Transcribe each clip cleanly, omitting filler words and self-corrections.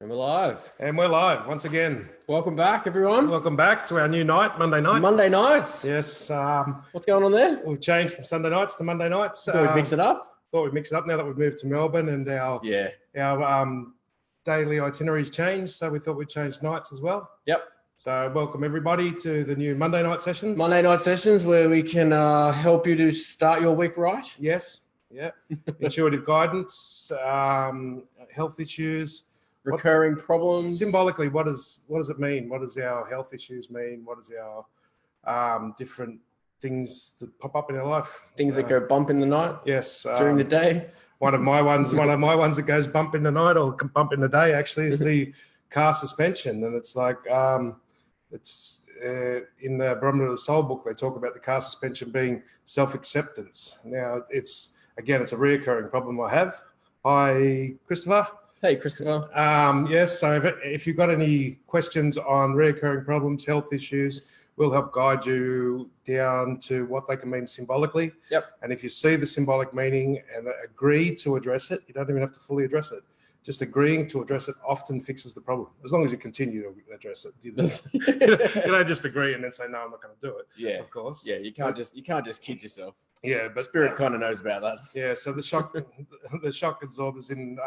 And we're live. And we're live once again. Welcome back, everyone. Welcome back to our new night, Monday night. Monday nights. Yes. What's going on there? We've changed from Sunday nights to Monday nights. Thought we'd mix it up. Thought we'd mix it up now that we've moved to Melbourne and our daily itineraries changed. So we thought we'd change nights as well. Yep. So welcome everybody to the new Monday night sessions. Monday night sessions where we can help you to start your week right. Yes. Yeah. Intuitive guidance, health issues. Recurring problems. Symbolically, what does it mean? What does our health issues mean? What does our different things that pop up in our life? Things that go bump in the night. Yes. During the day. One of my ones that goes bump in the night or bump in the day actually is the car suspension, and it's like it's in the Barometer of the Soul book they talk about the car suspension being self-acceptance. Now it's a reoccurring problem I have. Hi, Christopher. Hey, Christopher. Yes, so if you've got any questions on recurring problems, health issues, we'll help guide you down to what they can mean symbolically. Yep. And if you see the symbolic meaning and agree to address it, you don't even have to fully address it. Just agreeing to address it often fixes the problem, as long as you continue to address it. You don't just agree and then say, no, I'm not going to do it. Yeah. Of course. Yeah, you can't just kid yourself. Yeah, but Spirit kind of knows about that. Yeah, so the shock absorbers in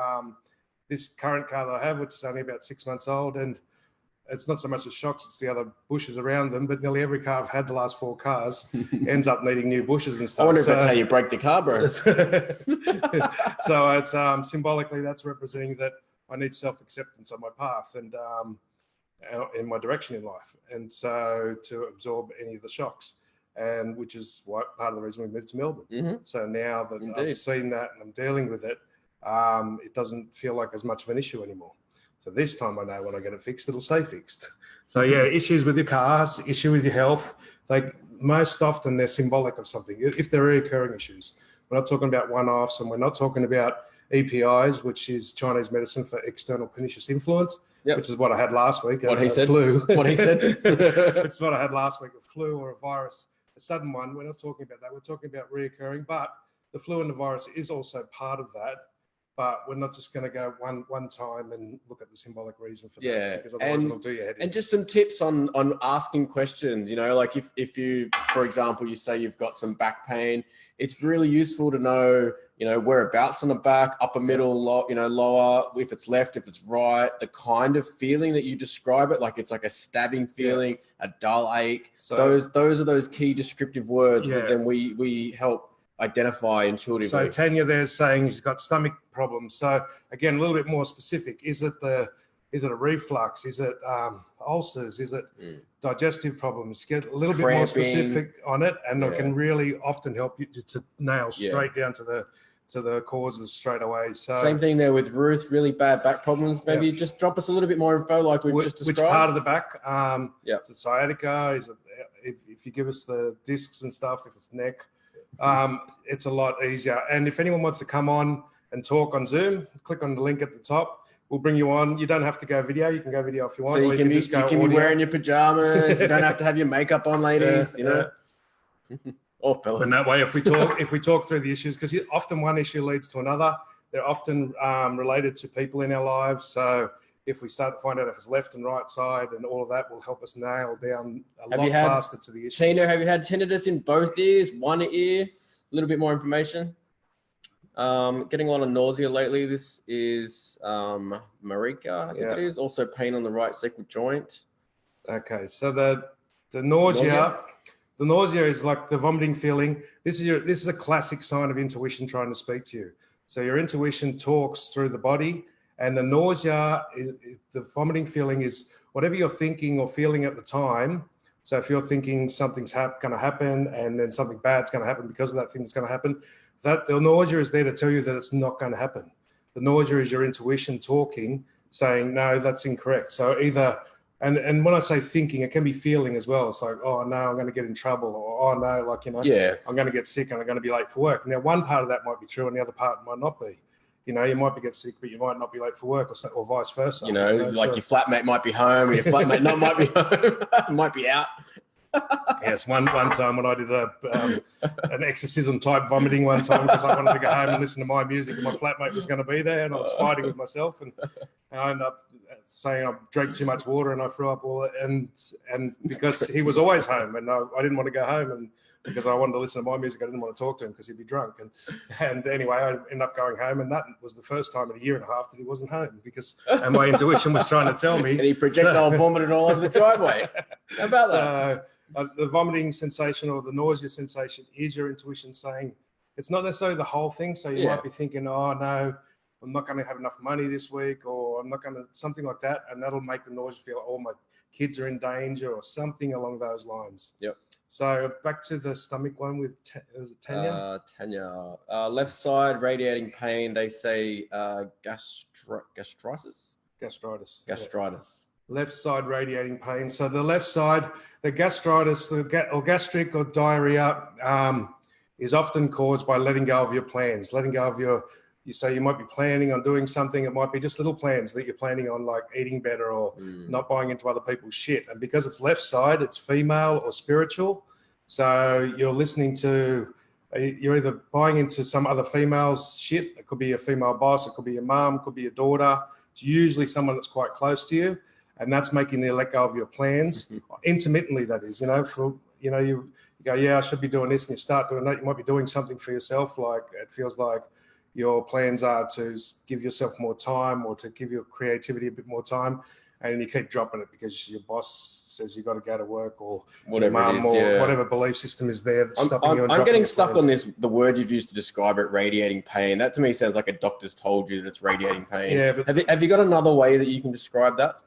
this current car that I have, which is only about 6 months old, and it's not so much the shocks, it's the other bushes around them, but nearly every car I've had the last 4 cars ends up needing new bushes and stuff. I wonder if that's how you break the car, bro. So it's symbolically that's representing that I need self-acceptance on my path and in my direction in life, and so to absorb any of the shocks, and which is what part of the reason we moved to Melbourne. Mm-hmm. So now that Indeed. I've seen that and I'm dealing with it, it doesn't feel like as much of an issue anymore. So this time I know when I get it fixed, it'll stay fixed. So yeah, issues with your cars, issue with your health, like most often they're symbolic of something. If they're recurring issues, we're not talking about one-offs, and we're not talking about EPIs, which is Chinese medicine for external pernicious influence, which is what I had last week. What he said. Flu. What he said. Which is what I had last week, a flu or a virus, a sudden one. We're not talking about that. We're talking about reoccurring, but the flu and the virus is also part of that. But we're not just going to go one time and look at the symbolic reason for that, because otherwise it'll do your head in. And just some tips on asking questions, like if you, for example, you say you've got some back pain, it's really useful to know, whereabouts on the back, upper, middle, lower, if it's left, if it's right, the kind of feeling that you describe it, like it's like a stabbing feeling, a dull ache. So those are those key descriptive words that then we help identify intuitively. So Tanya there's saying she's got stomach problems. So again, a little bit more specific. Is it a reflux? Is it ulcers? Is it digestive problems? Get a little bit more specific on it, and it can really often help you to nail straight down to the causes straight away. So same thing there with Ruth, really bad back problems. Maybe just drop us a little bit more info like we've just described. Which part of the back? Is it sciatica? Is it if you give us the discs and stuff, if it's neck, it's a lot easier. And if anyone wants to come on and talk on Zoom, click on the link at the top. We'll bring you on. You don't have to go video. You can go video if you want. So you can be wearing your pajamas. You don't have to have your makeup on, ladies. Or fellas. And that way, if we talk through the issues, because often one issue leads to another. They're often related to people in our lives. So if we start to find out if it's left and right side and all of that will help us nail down a lot faster to the issues. Tina, have you had tinnitus in both ears, one ear? A little bit more information. Getting a lot of nausea lately. This is Marika, I think it is. Also pain on the right sacral joint. Okay, so the nausea is like the vomiting feeling. This is a classic sign of intuition trying to speak to you. So your intuition talks through the body. And the nausea, the vomiting feeling is whatever you're thinking or feeling at the time. So if you're thinking something's going to happen and then something bad's going to happen because of that thing that's going to happen, that the nausea is there to tell you that it's not going to happen. The nausea is your intuition talking, saying, no, that's incorrect. So either, and when I say thinking, it can be feeling as well. It's like, oh, no, I'm going to get in trouble. Or, oh, no, I'm going to get sick and I'm going to be late for work. Now, one part of that might be true and the other part might not be. You might get sick, but you might not be late for work or vice versa. Your flatmate might be home, or your flatmate might be home, might be out. Yes, one time when I did an exorcism type vomiting one time because I wanted to go home and listen to my music and my flatmate was going to be there and I was fighting with myself and and I ended up saying I drank too much water and I threw up all, and because he was always home, and I didn't want to go home, and because I wanted to listen to my music, I didn't want to talk to him because he'd be drunk. And anyway, I ended up going home, and that was the first time in a year and a half that he wasn't home, and my intuition was trying to tell me. And he projectile vomited all over the driveway. How about that? The vomiting sensation or the nausea sensation is your intuition saying, it's not necessarily the whole thing. So you might be thinking, oh no, I'm not going to have enough money this week, or I'm not going to, something like that. And that'll make the nausea feel, oh, my kids are in danger, or something along those lines. Yep. So back to the stomach one with, is it Tanya? Tanya. Left side, radiating pain. They say gastritis? Gastritis. Gastritis. Yeah. Left side radiating pain. So the left side, the gastritis, or gastric or diarrhea is often caused by letting go of your plans, letting go of you say you might be planning on doing something. It might be just little plans that you're planning on, like eating better or not buying into other people's shit. And because it's left side, it's female or spiritual. So you're listening to, you're either buying into some other female's shit. It could be a female boss. It could be your mom. It could be your daughter. It's usually someone that's quite close to you. And that's making you let go of your plans intermittently. That is, you go, yeah, I should be doing this. And you start doing that. You might be doing something for yourself. Like it feels like your plans are to give yourself more time or to give your creativity a bit more time, and you keep dropping it because your boss says you got to go to work, or whatever your mum, it is, or whatever belief system is there that's stopping you. I'm getting stuck on this, the word you've used to describe it, radiating pain. That to me sounds like a doctor's told you that it's radiating pain. Yeah, but have you got another way that you can describe that?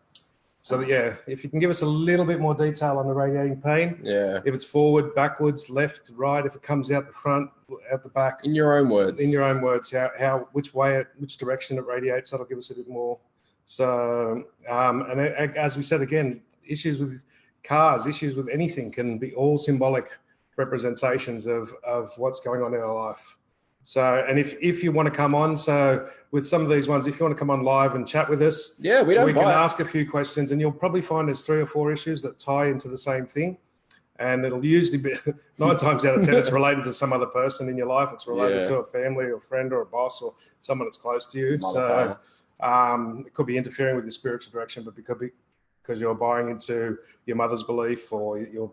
So yeah, if you can give us a little bit more detail on the radiating pain. Yeah. If it's forward, backwards, left, right, if it comes out the front, out the back. In your own words. In your own words, which direction it radiates, that'll give us a bit more. So, and as we said again, issues with cars, issues with anything can be all symbolic representations of what's going on in our life. So, and if you want to come on, so with some of these ones, if you want to come on live and chat with us, we can ask a few questions, and you'll probably find there's 3 or 4 issues that tie into the same thing. And it'll usually be 9 times out of 10, it's related to some other person in your life. It's related to a family or a friend or a boss or someone that's close to you. So it could be interfering with your spiritual direction, but because you're buying into your mother's belief or your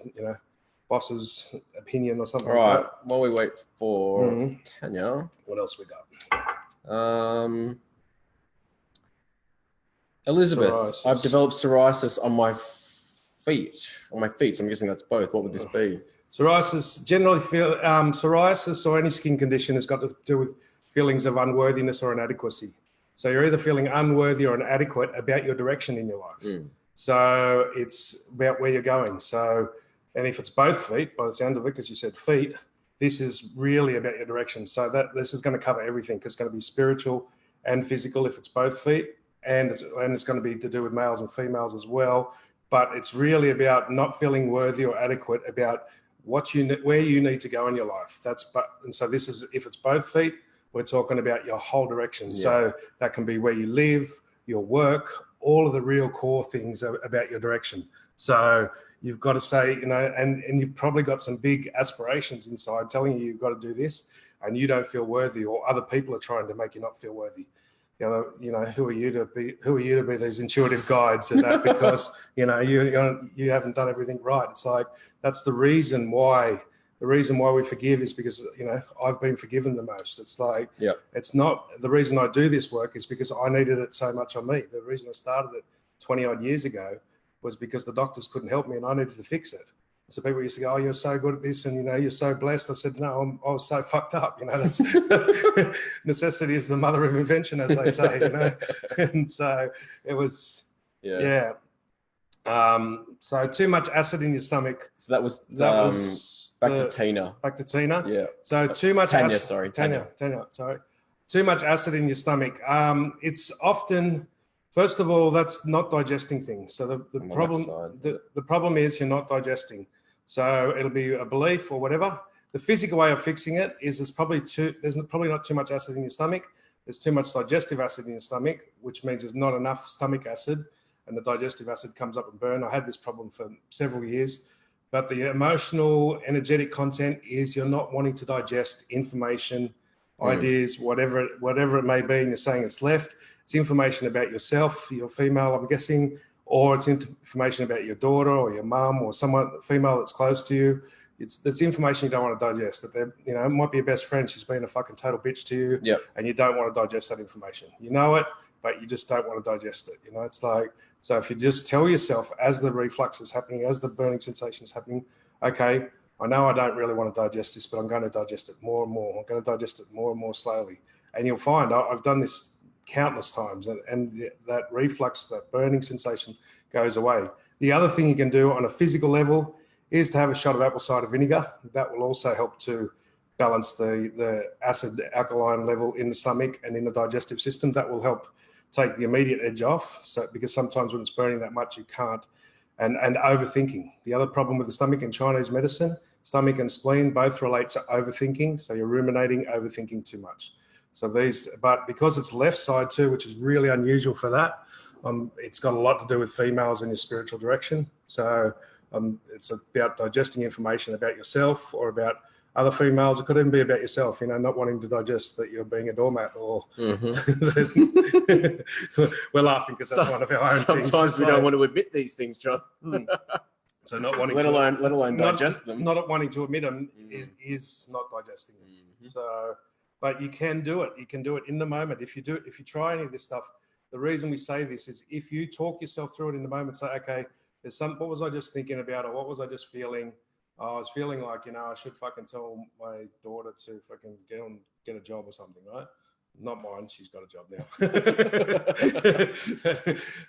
boss's opinion or something. All right. While we wait for Tanya, what else we got? Elizabeth, Psoriasis. I've developed psoriasis on my feet. So I'm guessing that's both. What would this be? Psoriasis, generally psoriasis or any skin condition has got to do with feelings of unworthiness or inadequacy. So you're either feeling unworthy or inadequate about your direction in your life. So it's about where you're going. So, and if it's both feet, by the sound of it, because you said feet, this is really about your direction. So this is going to cover everything, because it's going to be spiritual and physical if it's both feet, and it's going to be to do with males and females as well. But it's really about not feeling worthy or adequate about where you need to go in your life. And so this is, if it's both feet, we're talking about your whole direction. Yeah. So that can be where you live, your work, all of the real core things about your direction. So you've got to say, and you've probably got some big aspirations inside telling you've got to do this, and you don't feel worthy, or other people are trying to make you not feel worthy. Who are you to be these intuitive guides and that, because you haven't done everything right. It's like, that's the reason why we forgive is because I've been forgiven the most. It's like, it's not the reason I do this work is because I needed it so much on me. The reason I started it 20 odd years ago was because the doctors couldn't help me and I needed to fix it. So people used to go, oh, you're so good at this, and you're so blessed. I said, no, I was so fucked up. That's necessity is the mother of invention, as they say. And so it was, so too much acid in your stomach. So that was back to Tina. Back to Tina. Yeah. So too much Tanya, acid. sorry. Tanya. Sorry. Too much acid in your stomach. It's often. First of all, that's not digesting things. So the problem is you're not digesting. So it'll be a belief or whatever. The physical way of fixing it is there's probably not too much acid in your stomach. There's too much digestive acid in your stomach, which means there's not enough stomach acid, and the digestive acid comes up and burn. I had this problem for several years, but the emotional, energetic content is you're not wanting to digest information, ideas, whatever it may be, and you're saying it's left. It's information about yourself, you're female, I'm guessing, or it's information about your daughter or your mum or someone female that's close to you. It's information you don't want to digest. That you know, it might be your best friend. She's been a fucking total bitch to you, Yep. and you don't want to digest that information. You know it, but you just don't want to digest it. You know, it's like, so if you just tell yourself as the reflux is happening, as the burning sensation is happening, okay, I know I don't really want to digest this, but I'm going to digest it more and more. I'm going to digest it more and more slowly, and you'll find I've done this countless times, and that reflux, that burning sensation goes away. The other thing you can do on a physical level is to have a shot of apple cider vinegar. That will also help to balance the acid alkaline level in the stomach and in the digestive system. That will help take the immediate edge off. So because sometimes when it's burning that much, you can't. And overthinking. The other problem with the stomach in Chinese medicine, stomach and spleen both relate to overthinking. So you're ruminating, overthinking too much. So but because it's left side too, which is really unusual for that, it's got a lot to do with females in your spiritual direction. So it's about digesting information about yourself or about other females. It could even be about yourself, you know, not wanting to digest that you're being a doormat or we're laughing because that's one of our own things. Sometimes we don't want to admit these things, John. So not wanting let alone digest them. Not wanting to admit them is not digesting them. So, but you can do it. You can do it in the moment. If you try any of this stuff, the reason we say this is if you talk yourself through it in the moment, say, okay, what was I just thinking about, or what was I just feeling? Oh, I was feeling like, you know, I should fucking tell my daughter to fucking get a job or something, right? Not mine. She's got a job now.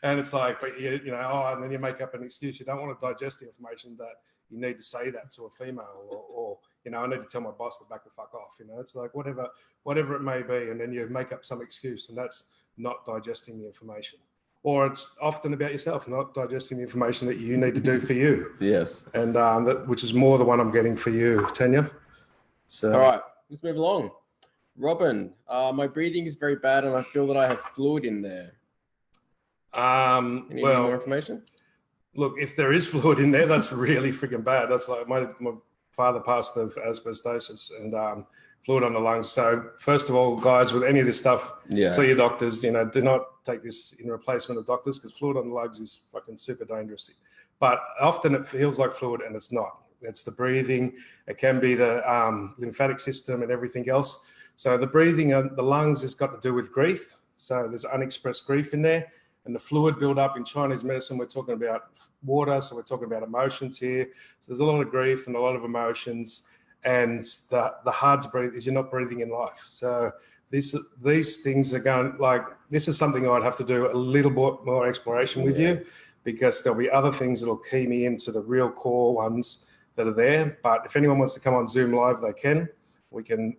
And it's like, but you know, and then you make up an excuse. You don't want to digest the information that you need to say that to a female or you know, I need to tell my boss to back the fuck off. You know, it's like whatever it may be. And then you make up some excuse, and that's not digesting the information. Or it's often about yourself, not digesting the information that you need to do for you. Yes. And which is more the one I'm getting for you, Tanya. So. All right, let's move along. Robin, my breathing is very bad and I feel that I have fluid in there. Any more information? Look, if there is fluid in there, that's really freaking bad. That's like my father passed of asbestosis and fluid on the lungs. So first of all, guys, with any of this stuff, see your doctors. You know, do not take this in replacement of doctors because fluid on the lungs is fucking super dangerous. But often it feels like fluid and it's not. It's the breathing. It can be the lymphatic system and everything else. So the breathing and the lungs has got to do with grief. So there's unexpressed grief in there. And the fluid build up in Chinese medicine, we're talking about water. So we're talking about emotions here. So there's a lot of grief and a lot of emotions. And the hard to breathe is you're not breathing in life. So these things are going, like, this is something I'd have to do a little bit more exploration with you, because there'll be other things that'll key me into the real core ones that are there. But if anyone wants to come on Zoom live, they can. We can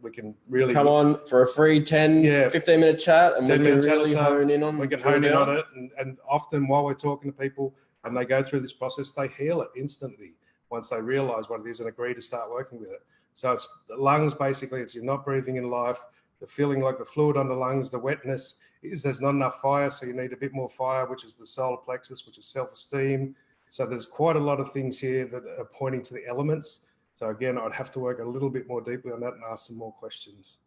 really come on for a free 10, 15 minute chat, and we can really hone in on it. We can hone in on it. And often while we're talking to people and they go through this process, they heal it instantly once they realize what it is and agree to start working with it. So it's the lungs, basically, it's you're not breathing in life, the feeling like the fluid on the lungs, the wetness is there's not enough fire, so you need a bit more fire, which is the solar plexus, which is self-esteem. So there's quite a lot of things here that are pointing to the elements. So again, I'd have to work a little bit more deeply on that and ask some more questions.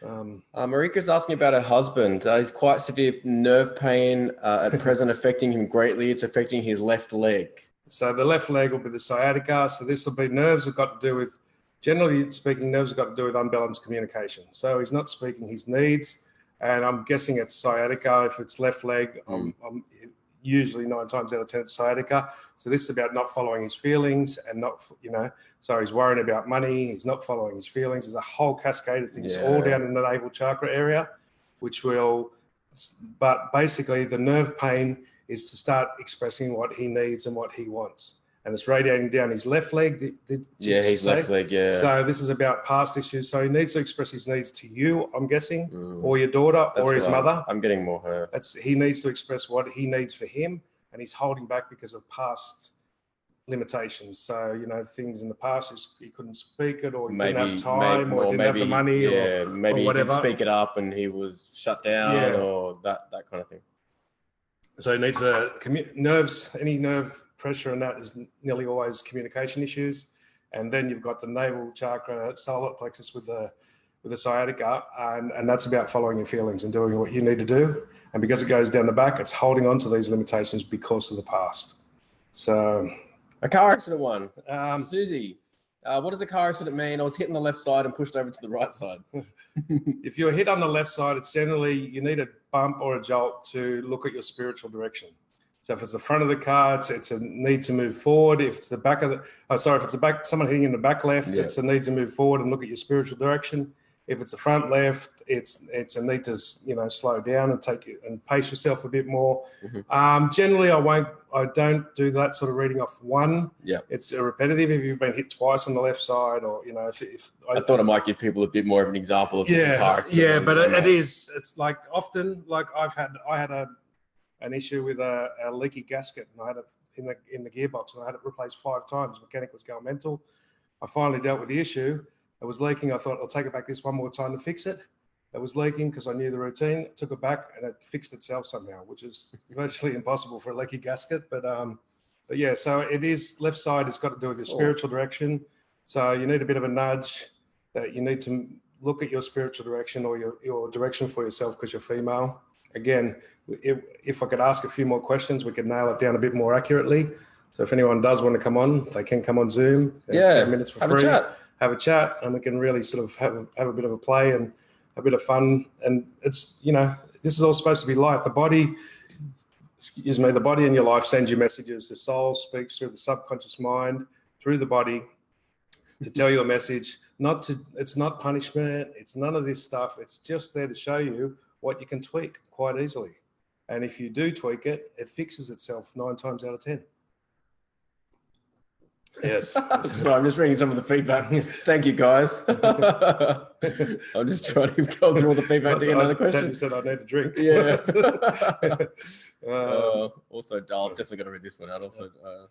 Marika's asking about her husband. He's quite severe nerve pain at present, affecting him greatly. It's affecting his left leg. So the left leg will be the sciatica. So this will be nerves have got to do with, generally speaking, nerves have got to do with unbalanced communication. So he's not speaking his needs. And I'm guessing it's sciatica. If it's left leg, I'm usually 9 times out of 10 it's sciatica. So this is about not following his feelings and not, you know, so he's worrying about money. He's not following his feelings. There's a whole cascade of things all down in the navel chakra area, which will, but basically the nerve pain is to start expressing what he needs and what he wants. And it's radiating down his left leg. His left leg, So this is about past issues. So he needs to express his needs to you, I'm guessing, or your daughter, or his mother. I'm getting more her. He needs to express what he needs for him, and he's holding back because of past limitations. So, you know, things in the past, he couldn't speak it, or he didn't have time, or didn't have the money, or maybe whatever. He didn't speak it up and he was shut down, or that kind of thing. So he needs nerves, any nerve pressure, and that is nearly always communication issues. And then you've got the navel chakra, solar plexus with the with the sciatica, and that's about following your feelings and doing what you need to do. And because it goes down the back, it's holding on to these limitations because of the past. So, a car accident one. Susie, what does a car accident mean? I was hit on the left side and pushed over to the right side. if you're hit on the left side, it's generally you need a bump or a jolt to look at your spiritual direction. So if it's the front of the car, it's a need to move forward. If it's the back of the, if it's the back, someone hitting in the back left, it's a need to move forward and look at your spiritual direction. If it's the front left, it's a need to slow down and pace yourself a bit more. Generally, I don't do that sort of reading off one. Yeah, it's a repetitive. If you've been hit twice on the left side, or if I thought I might give people a bit more of an example of car accident. Yeah, but it is. It's like often, like I had an issue with a leaky gasket, and I had it in the gearbox, and I had it replaced 5 times. The mechanic was going mental. I finally dealt with the issue. It was leaking. I thought I'll take it back this one more time to fix it. It was leaking because I knew the routine. Took it back and it fixed itself somehow, which is virtually impossible for a leaky gasket. But yeah, so it is left side. It's got to do with your spiritual direction. So you need a bit of a nudge that you need to look at your spiritual direction or your direction for yourself because you're female. Again, if I could ask a few more questions, we could nail it down a bit more accurately. So if anyone does want to come on, they can come on Zoom. 10 minutes for free. Have a chat, and we can really sort of have a bit of a play and a bit of fun. And it's, this is all supposed to be light. The body in your life sends you messages. The soul speaks through the subconscious mind, through the body to tell you a message. It's not punishment. It's none of this stuff. It's just there to show you what you can tweak quite easily. And if you do tweak it, it fixes itself 9 times out of 10. Yes. So I'm just reading some of the feedback. Thank you, guys. I'm just trying to go through all the feedback to get another question. You said I need a drink. Yeah. Also, I've definitely got to read this one out. Also, I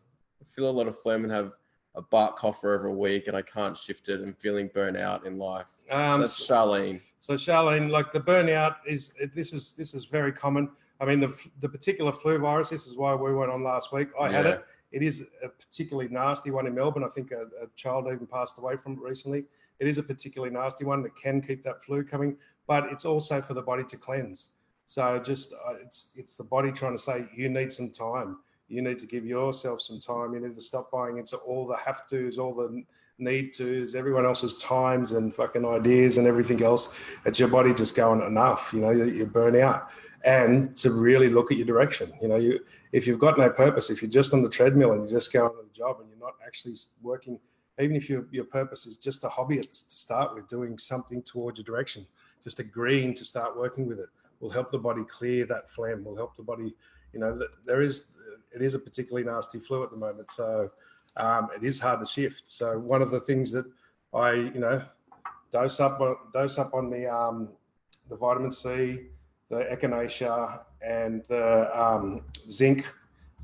feel a lot of phlegm and have a bark cough for over a week, and I can't shift it and feeling burnt out in life. So that's Charlene. So Charlene, like the burnout this is very common. I mean, the particular flu virus. This is why we went on last week. I had it. It is a particularly nasty one in Melbourne. I think a child even passed away from it recently. It is a particularly nasty one that can keep that flu coming, but it's also for the body to cleanse. So just it's the body trying to say, you need some time. You need to give yourself some time. You need to stop buying into all the have tos, all the need tos, everyone else's times and fucking ideas and everything else. It's your body just going enough, you burn out. And to really look at your direction. If you've got no purpose, if you're just on the treadmill and you're just going to the job and you're not actually working, even if your purpose is just a hobby to start with, doing something towards your direction, just agreeing to start working with it will help the body clear that phlegm, will help the body, it is a particularly nasty flu at the moment. So it is hard to shift. So one of the things that I, dose up on the vitamin C, the echinacea and the zinc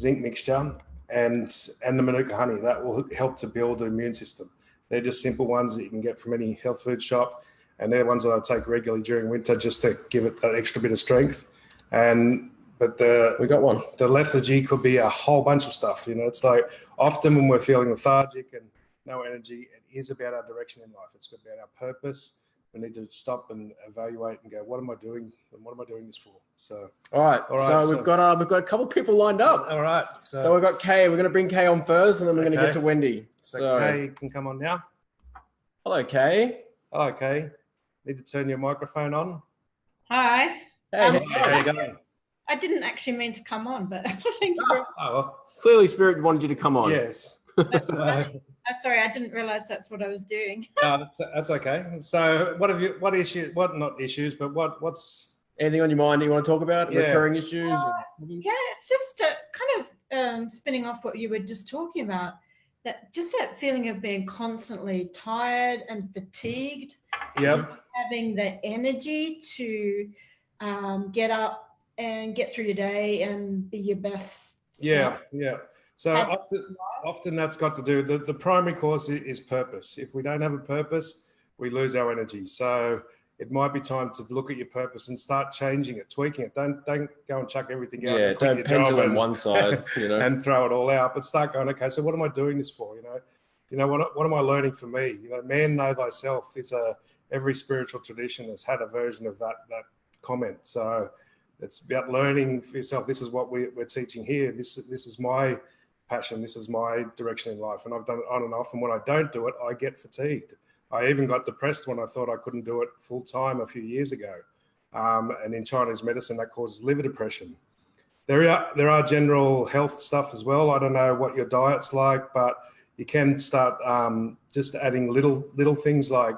mixture and the manuka honey. That will help to build the immune system. They're just simple ones that you can get from any health food shop, and they're ones that I take regularly during winter just to give it that extra bit of strength. But we got one. The lethargy could be a whole bunch of stuff. It's like often when we're feeling lethargic and no energy, it is about our direction in life. It's about our purpose. We need to stop and evaluate and go, what am I doing? And what am I doing this for? So, all right. So we've got a couple of people lined up. All right. So we've got Kay. We're going to bring Kay on first, and then we're going to get to Wendy. So Kay can come on now. Hello, Kay. Hello, Kay. Need to turn your microphone on. Hi. Hey, how you going? I didn't actually mean to come on, but thank you. Clearly, Spirit wanted you to come on. Yes. I'm sorry, I didn't realize that's what I was doing. No, that's okay. So what's anything on your mind that you want to talk about? Recurring issues? Yeah, it's just kind of spinning off what you were just talking about. That feeling of being constantly tired and fatigued. Yep. Having the energy to get up and get through your day and be your best. Yeah. So often that's got to do, the primary cause is purpose. If we don't have a purpose, we lose our energy. So it might be time to look at your purpose and start changing it, tweaking it. Don't go and chuck everything out. Yeah, don't pendulum one side, and throw it all out. But start going, okay, so what am I doing this for? What am I learning for me? Man, know thyself is every spiritual tradition has had a version of that comment. So it's about learning for yourself. This is what we're teaching here. This is my passion. This is my direction in life. And I've done it on and off. And when I don't do it, I get fatigued. I even got depressed when I thought I couldn't do it full time a few years ago. And in Chinese medicine, that causes liver depression. There are general health stuff as well. I don't know what your diet's like, but you can start just adding little things like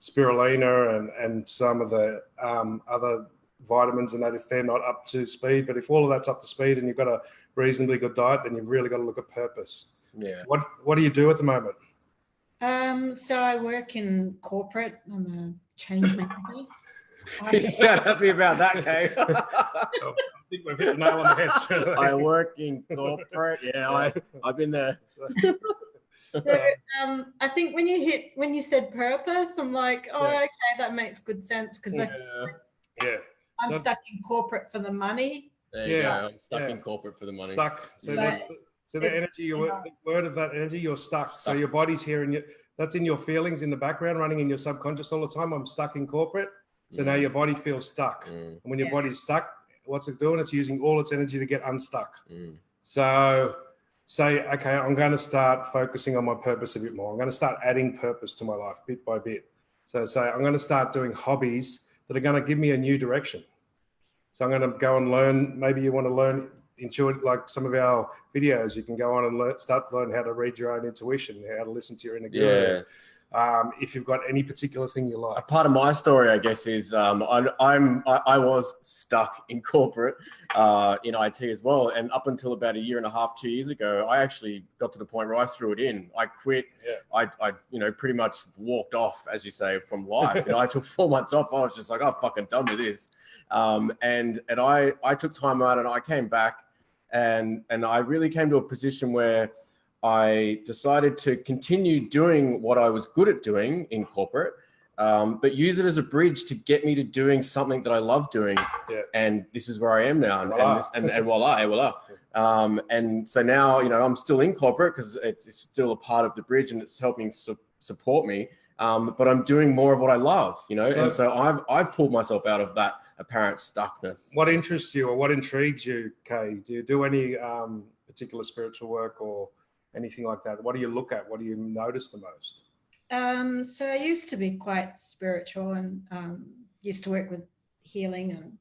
spirulina and some of the other vitamins and that, if they're not up to speed. But if all of that's up to speed and you've got a reasonably good diet, then you've really got to look at purpose. Yeah. What do you do at the moment? So I work in corporate. I'm a change manager. You sound happy about that, Kay. I think we've hit the nail on the head. I work in corporate. Yeah, I've been there. So, I think when you said purpose, I'm like, oh, okay, that makes good sense, because I'm stuck in corporate for the money. There you go. I'm stuck in corporate for the money. Stuck. So the energy, the word of that energy, you're stuck. So your body's here, and that's in your feelings in the background, running in your subconscious all the time. I'm stuck in corporate. So now your body feels stuck. And when your body's stuck, what's it doing? It's using all its energy to get unstuck. So say, okay, I'm going to start focusing on my purpose a bit more. I'm going to start adding purpose to my life bit by bit. So say, I'm going to start doing hobbies that are going to give me a new direction. So I'm going to go and learn. Maybe you want to learn intuitive, like some of our videos. You can go on and start to learn how to read your own intuition, how to listen to your inner guru. If you've got any particular thing you like. A part of my story, I guess, is I was stuck in corporate in IT as well, and up until about 1.5 years, 2 years ago, I actually got to the point where I threw it in. I quit. I pretty much walked off, as you say, from life. I took 4 months off. I was just like, I'm fucking done with this. And I took time out, and I came back, and I really came to a position where I decided to continue doing what I was good at doing in corporate, but use it as a bridge to get me to doing something that I love doing. And this is where I am now. And voila. And so now, I'm still in corporate because it's still a part of the bridge and it's helping support me. But I'm doing more of what I love, and so I've pulled myself out of that apparent stuckness. What interests you or what intrigues you, Kay? Do you do any particular spiritual work or anything like that? What do you look at? What do you notice the most? So I used to be quite spiritual and used to work with healing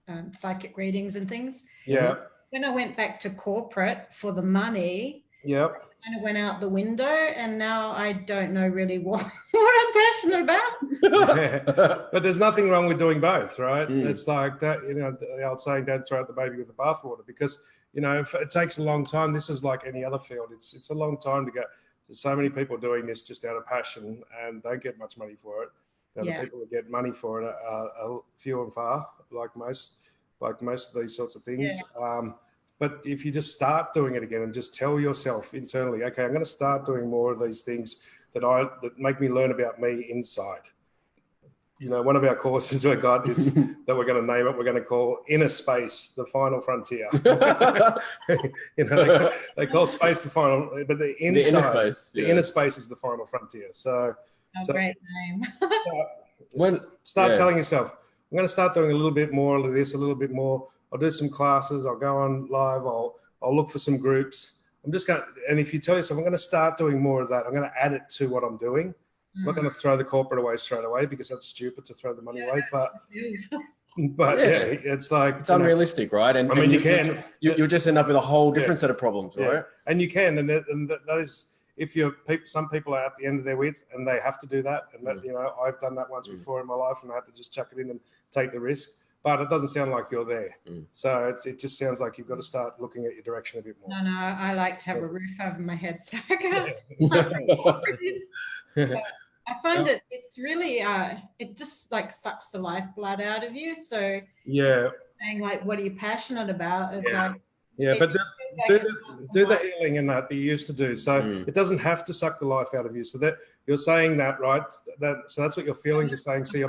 and psychic readings and things. When I went back to corporate for the money, I kind of went out the window, and now I don't know really what I'm passionate about. But there's nothing wrong with doing both, right? It's like that, the old saying, don't throw out the baby with the bathwater, because if it takes a long time. This is like any other field. It's a long time to get. There's so many people doing this just out of passion and don't get much money for it. The people that get money for it are few and far, like most of these sorts of things. But if you just start doing it again and just tell yourself internally, okay, I'm going to start doing more of these things that make me learn about me inside. One of our courses we've got is that we're going to name it. We're going to call Inner Space the Final Frontier. They call space the final, but the inner space is the final frontier. So, great name. Start telling yourself, I'm going to start doing a little bit more of this, a little bit more. I'll do some classes. I'll go on live. I'll look for some groups. I'm just going to, and if you tell yourself, I'm going to start doing more of that, I'm going to add it to what I'm doing. I'm not going to throw the corporate away straight away, because that's stupid to throw the money away. But it's like, it's unrealistic, right? And I mean, you'll just end up with a whole different set of problems, right? And you can, and that is, if some people are at the end of their wits and they have to do that. And that, I've done that once before in my life, and I had to just chuck it in and take the risk. But it doesn't sound like you're there. So it just sounds like you've got to start looking at your direction a bit more. No, I like to have a roof over my head. So I find it's really, it just like sucks the lifeblood out of you. So saying like, what are you passionate about? Is but do the healing and that you used to do. So it doesn't have to suck the life out of you. So that you're saying that, right? So that's what your feelings are saying. So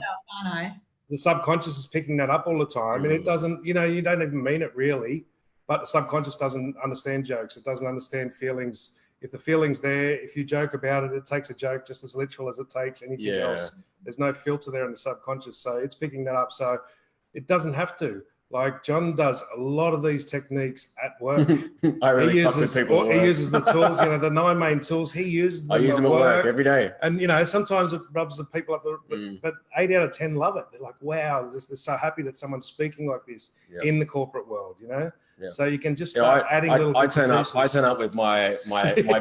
the subconscious is picking that up all the time, and it doesn't, you don't even mean it really, but the subconscious doesn't understand jokes. It doesn't understand feelings. if the feeling's there, if you joke about it, it takes a joke just as literal as it takes anything else. There's no filter there in the subconscious, so it's picking that up. So it doesn't have to. Like John does a lot of these techniques at work. I really he uses the tools, the 9 main tools. He uses them. I use them at work every day. And sometimes it rubs the people up, but 8 out of 10 love it. They're like, wow, they're so happy that someone's speaking like this in the corporate world, So you can just start adding little I turn up with my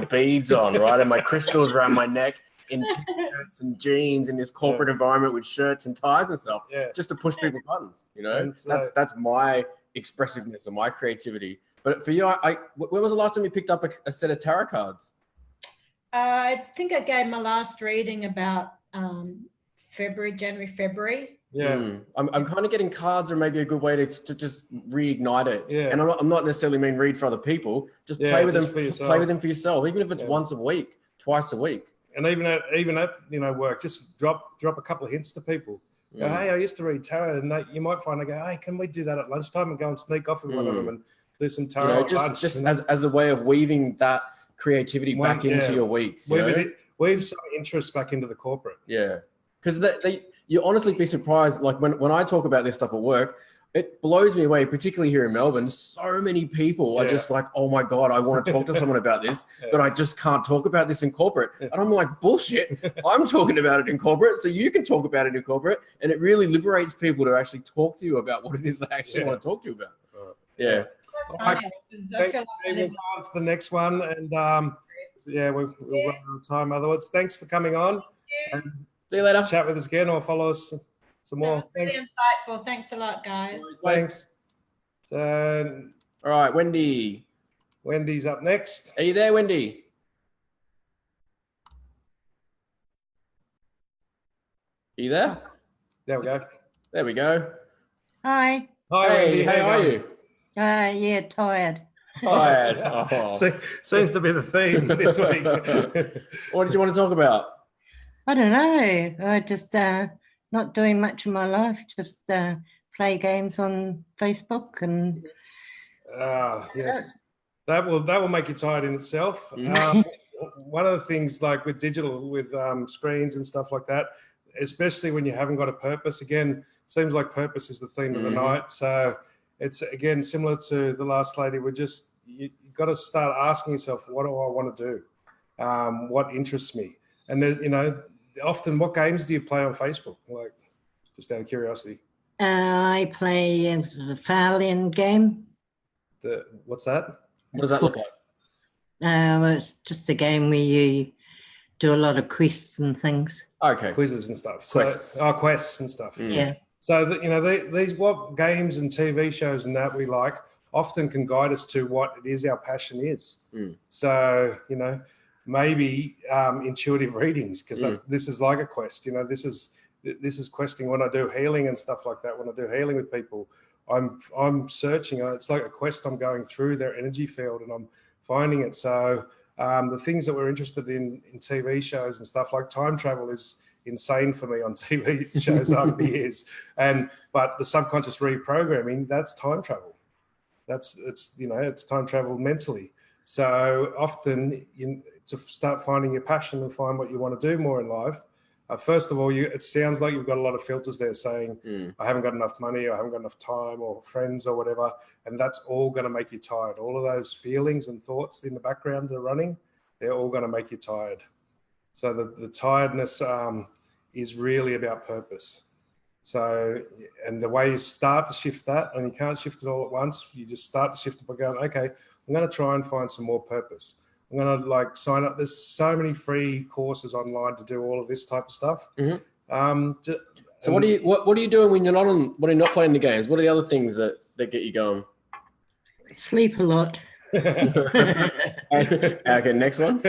beads on, right, and my crystals around my neck, in t-shirts and jeans in this corporate environment with shirts and ties and stuff, just to push people's buttons. That's my expressiveness and my creativity. But for you, when was the last time you picked up a set of tarot cards? I think I gave my last reading about January, February. Yeah, I'm kind of getting cards are maybe a good way to just reignite it. Yeah, and I'm not necessarily mean read for other people. Just play with them for yourself. Play with them for yourself, even if it's once a week, twice a week. And even at work, just drop a couple of hints to people. Go, hey, I used to read tarot, and you might find hey, can we do that at lunchtime and go and sneak off with one of them and do some tarot at lunch? Just as a way of weaving that creativity back into your weeks. Weave some interest back into the corporate. Yeah, because you honestly be surprised. Like when I talk about this stuff at work, it blows me away, particularly here in Melbourne. So many people are just like, oh my God, I want to talk to someone about this, but I just can't talk about this in corporate. And I'm like, bullshit. I'm talking about it in corporate, so you can talk about it in corporate. And it really liberates people to actually talk to you about what it is they actually want to talk to you about. Yeah. We'll go on to the next one. And we'll run out of time otherwise. Thanks for coming on. See you later. Chat with us again or follow us some more. Really insightful. Thanks a lot, guys. Thanks. So, all right, Wendy. Wendy's up next. Are you there, Wendy? Are you there? There we go. There we go. Hi. Hi, Wendy. How are you? Yeah, tired. Tired. Oh. Seems to be the theme this week. What did you want to talk about? I don't know. I just not doing much in my life. Just play games on Facebook and. Yes, that will make you tired in itself. One of the things, like with digital, with screens and stuff like that, especially when you haven't got a purpose. Again, seems like purpose is the theme of the night. So it's again similar to the last lady. You've got to start asking yourself, what do I want to do? What interests me? And then, often, what games do you play on Facebook? Like, just out of curiosity. I play a Fairland game. What's that? What does that look like? It's just a game where you do a lot of quests and things. Okay. Quizzes and stuff. Quests and stuff. Yeah. So, these what games and TV shows and that we like often can guide us to what it is our passion is. So, maybe intuitive readings, because this is like a quest. This is questing when I do healing and stuff like that. When I do healing with people, I'm searching. It's like a quest. I'm going through their energy field and I'm finding it. So the things that we're interested in TV shows and stuff, like time travel is insane for me on TV shows over the years. But the subconscious reprogramming, that's time travel. It's time travel mentally. So often to start finding your passion and find what you want to do more in life. First of all, it sounds like you've got a lot of filters there saying, I haven't got enough money, or I haven't got enough time, or friends, or whatever. And that's all going to make you tired. All of those feelings and thoughts in the background that are running, they're all going to make you tired. So the tiredness is really about purpose. So, and the way you start to shift that, and you can't shift it all at once, you just start to shift it by going, okay, I'm going to try and find some more purpose. I'm going to sign up. There's so many free courses online to do all of this type of stuff. So what are you doing when you're not playing the games? What are the other things that get you going? Sleep a lot. Okay, next one.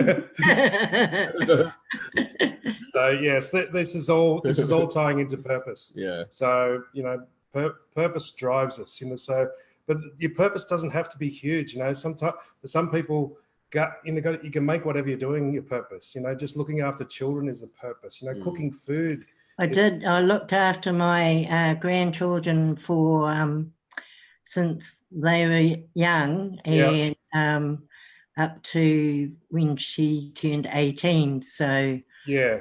So yes, this is all tying into purpose. Yeah. So purpose drives us. But your purpose doesn't have to be huge. Sometimes for some people, you can make whatever you're doing your purpose. Just looking after children is a purpose. Cooking food. I looked after my grandchildren for since they were young, and up to when she turned 18. So Yeah.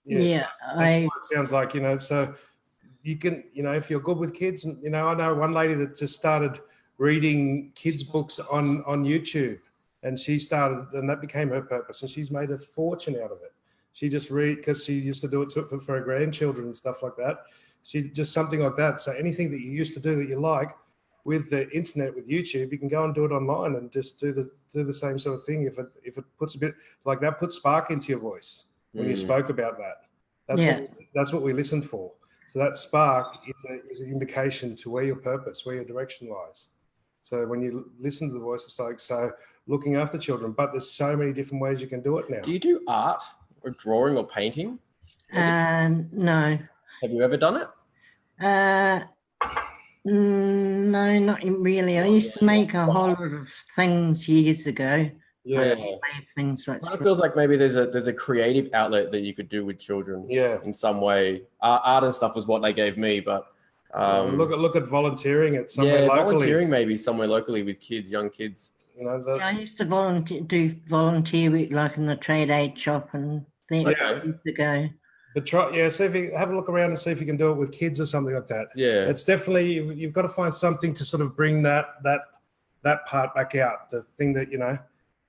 yeah, that's what it sounds like, so you can, if you're good with kids, and, I know one lady that just started reading kids' books on YouTube, and and that became her purpose, and she's made a fortune out of it. She just because she used to do it for her grandchildren and stuff like that. She just something like that. So anything that you used to do that you like with the internet, with YouTube, you can go and do it online and just do the same sort of thing. If it puts a bit like that, put spark into your voice when you spoke about that. That's what we listen for. So that spark is an indication to where your purpose, where your direction lies. So when you listen to the voice, it's like, so looking after children, but there's so many different ways you can do it now. Do you do art or drawing or painting? No. Have you ever done it? No, not really. I used to make a whole lot of things years ago. Yeah. Things like It feels like maybe there's a creative outlet that you could do with children. Yeah. In some way, art and stuff was what they gave me, but look at volunteering at somewhere locally. Volunteering maybe somewhere locally with kids, young kids. I used to volunteer work like in the trade aid shop and things years ago. But see if you have a look around and see if you can do it with kids or something like that. Yeah, it's definitely, you've got to find something to sort of bring that part back out. The thing that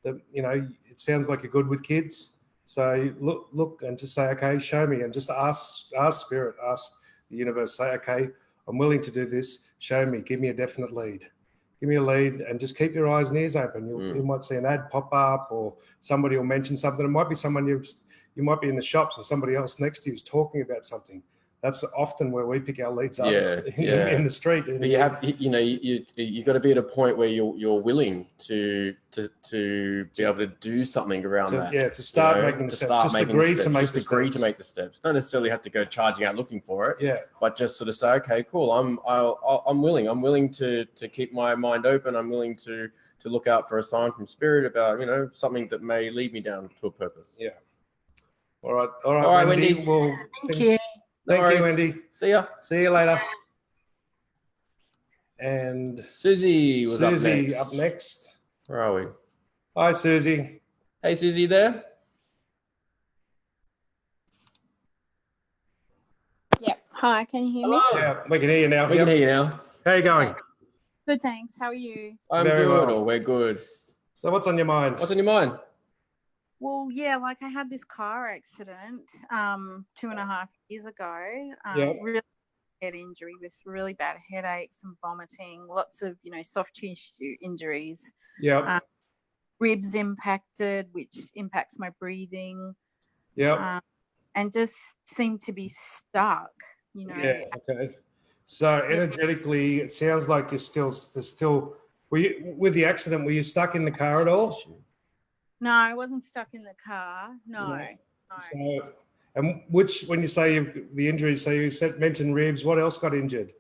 it sounds like you're good with kids. So look and just say, okay, show me, and just ask spirit, ask the universe. Say, okay, I'm willing to do this. Show me, give me a definite lead. Give me a lead, and just keep your eyes and ears open. You might see an ad pop up, or somebody will mention something. It might be someone you might be in the shops and somebody else next to you is talking about something. That's often where we pick our leads up in the street. But you have, you got to be at a point where you're willing to be able to do something around that. Yeah, to start making the steps. Just agree to make the steps. Don't necessarily have to go charging out looking for it. Yeah. But just sort of say, okay, cool. I'm willing. I'm willing to keep my mind open. I'm willing to look out for a sign from spirit about something that may lead me down to a purpose. Yeah. All right, Wendy. Well, thank you. Thank you, Wendy. See ya. See you later. And Susie was up next. Where are we? Hi, Susie. Hey, Susie, there? Yep. Hi, can you hear me? Yeah, we can hear you now. We can hear you now. How are you going? Good, thanks. How are you? I'm Very good, well. or we're good. So what's on your mind? What's on your mind? Well, yeah, like I had this car accident 2.5 years ago. Really bad injury with really bad headaches and vomiting, lots of, soft tissue injuries. Yeah. Ribs impacted, which impacts my breathing. Yeah. And just seem to be stuck, Yeah, okay. So energetically, it sounds like there's still, with the accident, were you stuck in the car at all? No, I wasn't stuck in the car. No. So, and when you say the injuries, so you mentioned ribs, what else got injured?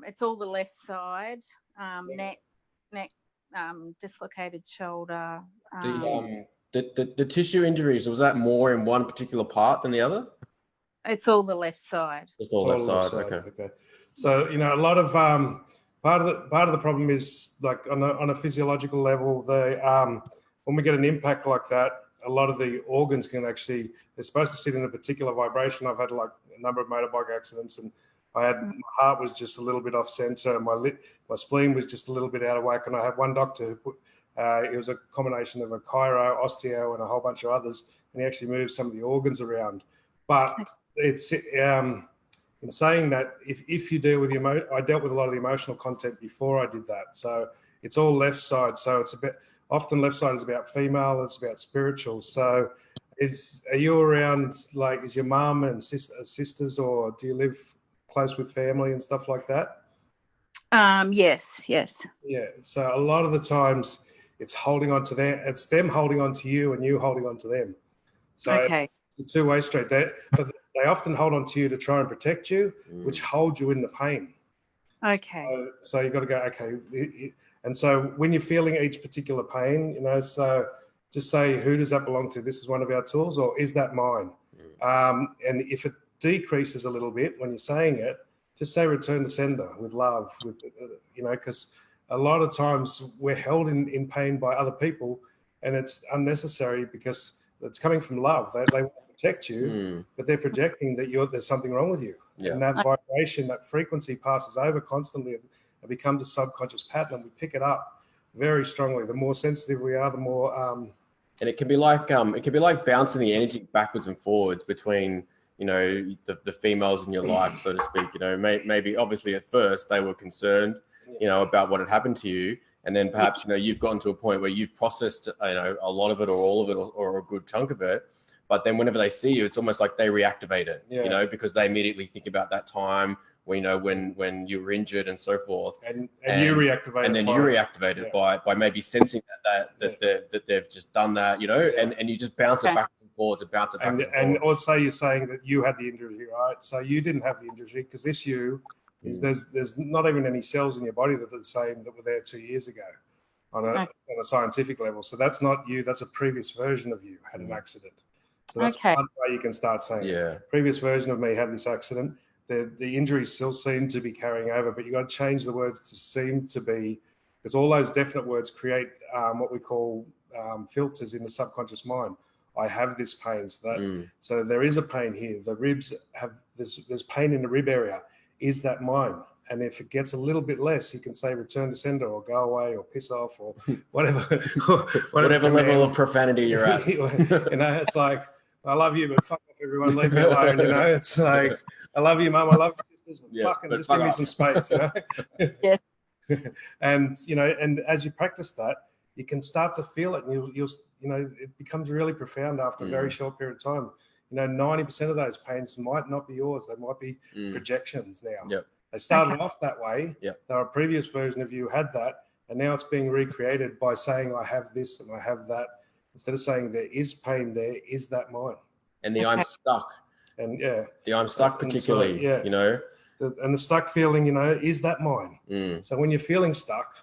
It's all the left side, neck, dislocated shoulder. The tissue injuries, was that more in one particular part than the other? It's all the left side. Just all left side. Okay. So a lot of part of the problem is like on a physiological level, when we get an impact like that, a lot of the organs they're supposed to sit in a particular vibration. I've had like a number of motorbike accidents, and my heart was just a little bit off center, and my spleen was just a little bit out of whack. And I had one doctor who put, it was a combination of a chiro, osteo, and a whole bunch of others, and he actually moved some of the organs around. But it's in saying that, if you deal with I dealt with a lot of the emotional content before I did that. So it's all left side. So it's often left side is about female, it's about spiritual. So are you around, like, is your mum and sisters, or do you live close with family and stuff like that? Yes. Yeah. So a lot of the times it's holding on to them. It's them holding on to you and you holding on to them. So okay. It's a two-way street. But they often hold on to you to try and protect you, which holds you in the pain. Okay. So you've got to go, okay. And so when you're feeling each particular pain, so just say, who does that belong to? This is one of our tools, or is that mine? And if it decreases a little bit when you're saying it, just say return to sender with love, because a lot of times we're held in pain by other people, and it's unnecessary because it's coming from love. They want to protect you, but they're projecting that there's something wrong with you. And that vibration, that frequency passes over constantly and becomes a subconscious pattern, and we pick it up very strongly. The more sensitive we are, the more and it can be like bouncing the energy backwards and forwards between, you know, the females in your life, so to speak. You know, maybe obviously at first they were concerned, you know, about what had happened to you, and then perhaps, you know, you've gotten to a point where you've processed, you know, a lot of it or all of it or a good chunk of it. But then whenever they see you, it's almost like they reactivate it, you know, because they immediately think about that time when, you know, when you were injured and so forth. And you reactivate it. And then you reactivate it by maybe sensing that they've just done that, you know, and you just bounce it back and forwards and bounce it back and forwards. And also you're saying that you had the injury, right? So you didn't have the injury because this you is there's not even any cells in your body that are the same that were there 2 years ago on a scientific level. So that's not you. That's a previous version of you had an accident. So that's one way you can start saying, previous version of me had this accident. The injuries still seem to be carrying over, but you got to change the words to seem to be, because all those definite words create what we call filters in the subconscious mind. I have this pain, so there is a pain here. The ribs have there's pain in the rib area. Is that mine? And if it gets a little bit less, you can say return to sender or go away or piss off or whatever. whatever level of profanity you're at. You know, it's like, I love you, but fuck off everyone, leave me alone. You know, it's like, I love you, mum, I love you sisters, but just give me some space, you know? And, you know, and as you practice that, you can start to feel it, and you'll you know, it becomes really profound after a very short period of time. You know, 90% of those pains might not be yours. They might be projections now. They started off that way. They were a previous version of you had that, and now it's being recreated by saying, I have this and I have that. Instead of saying there is pain there, is that mine? And the I'm stuck. And the I'm stuck particularly, you know. And the stuck feeling, you know, is that mine? So when you're feeling stuck,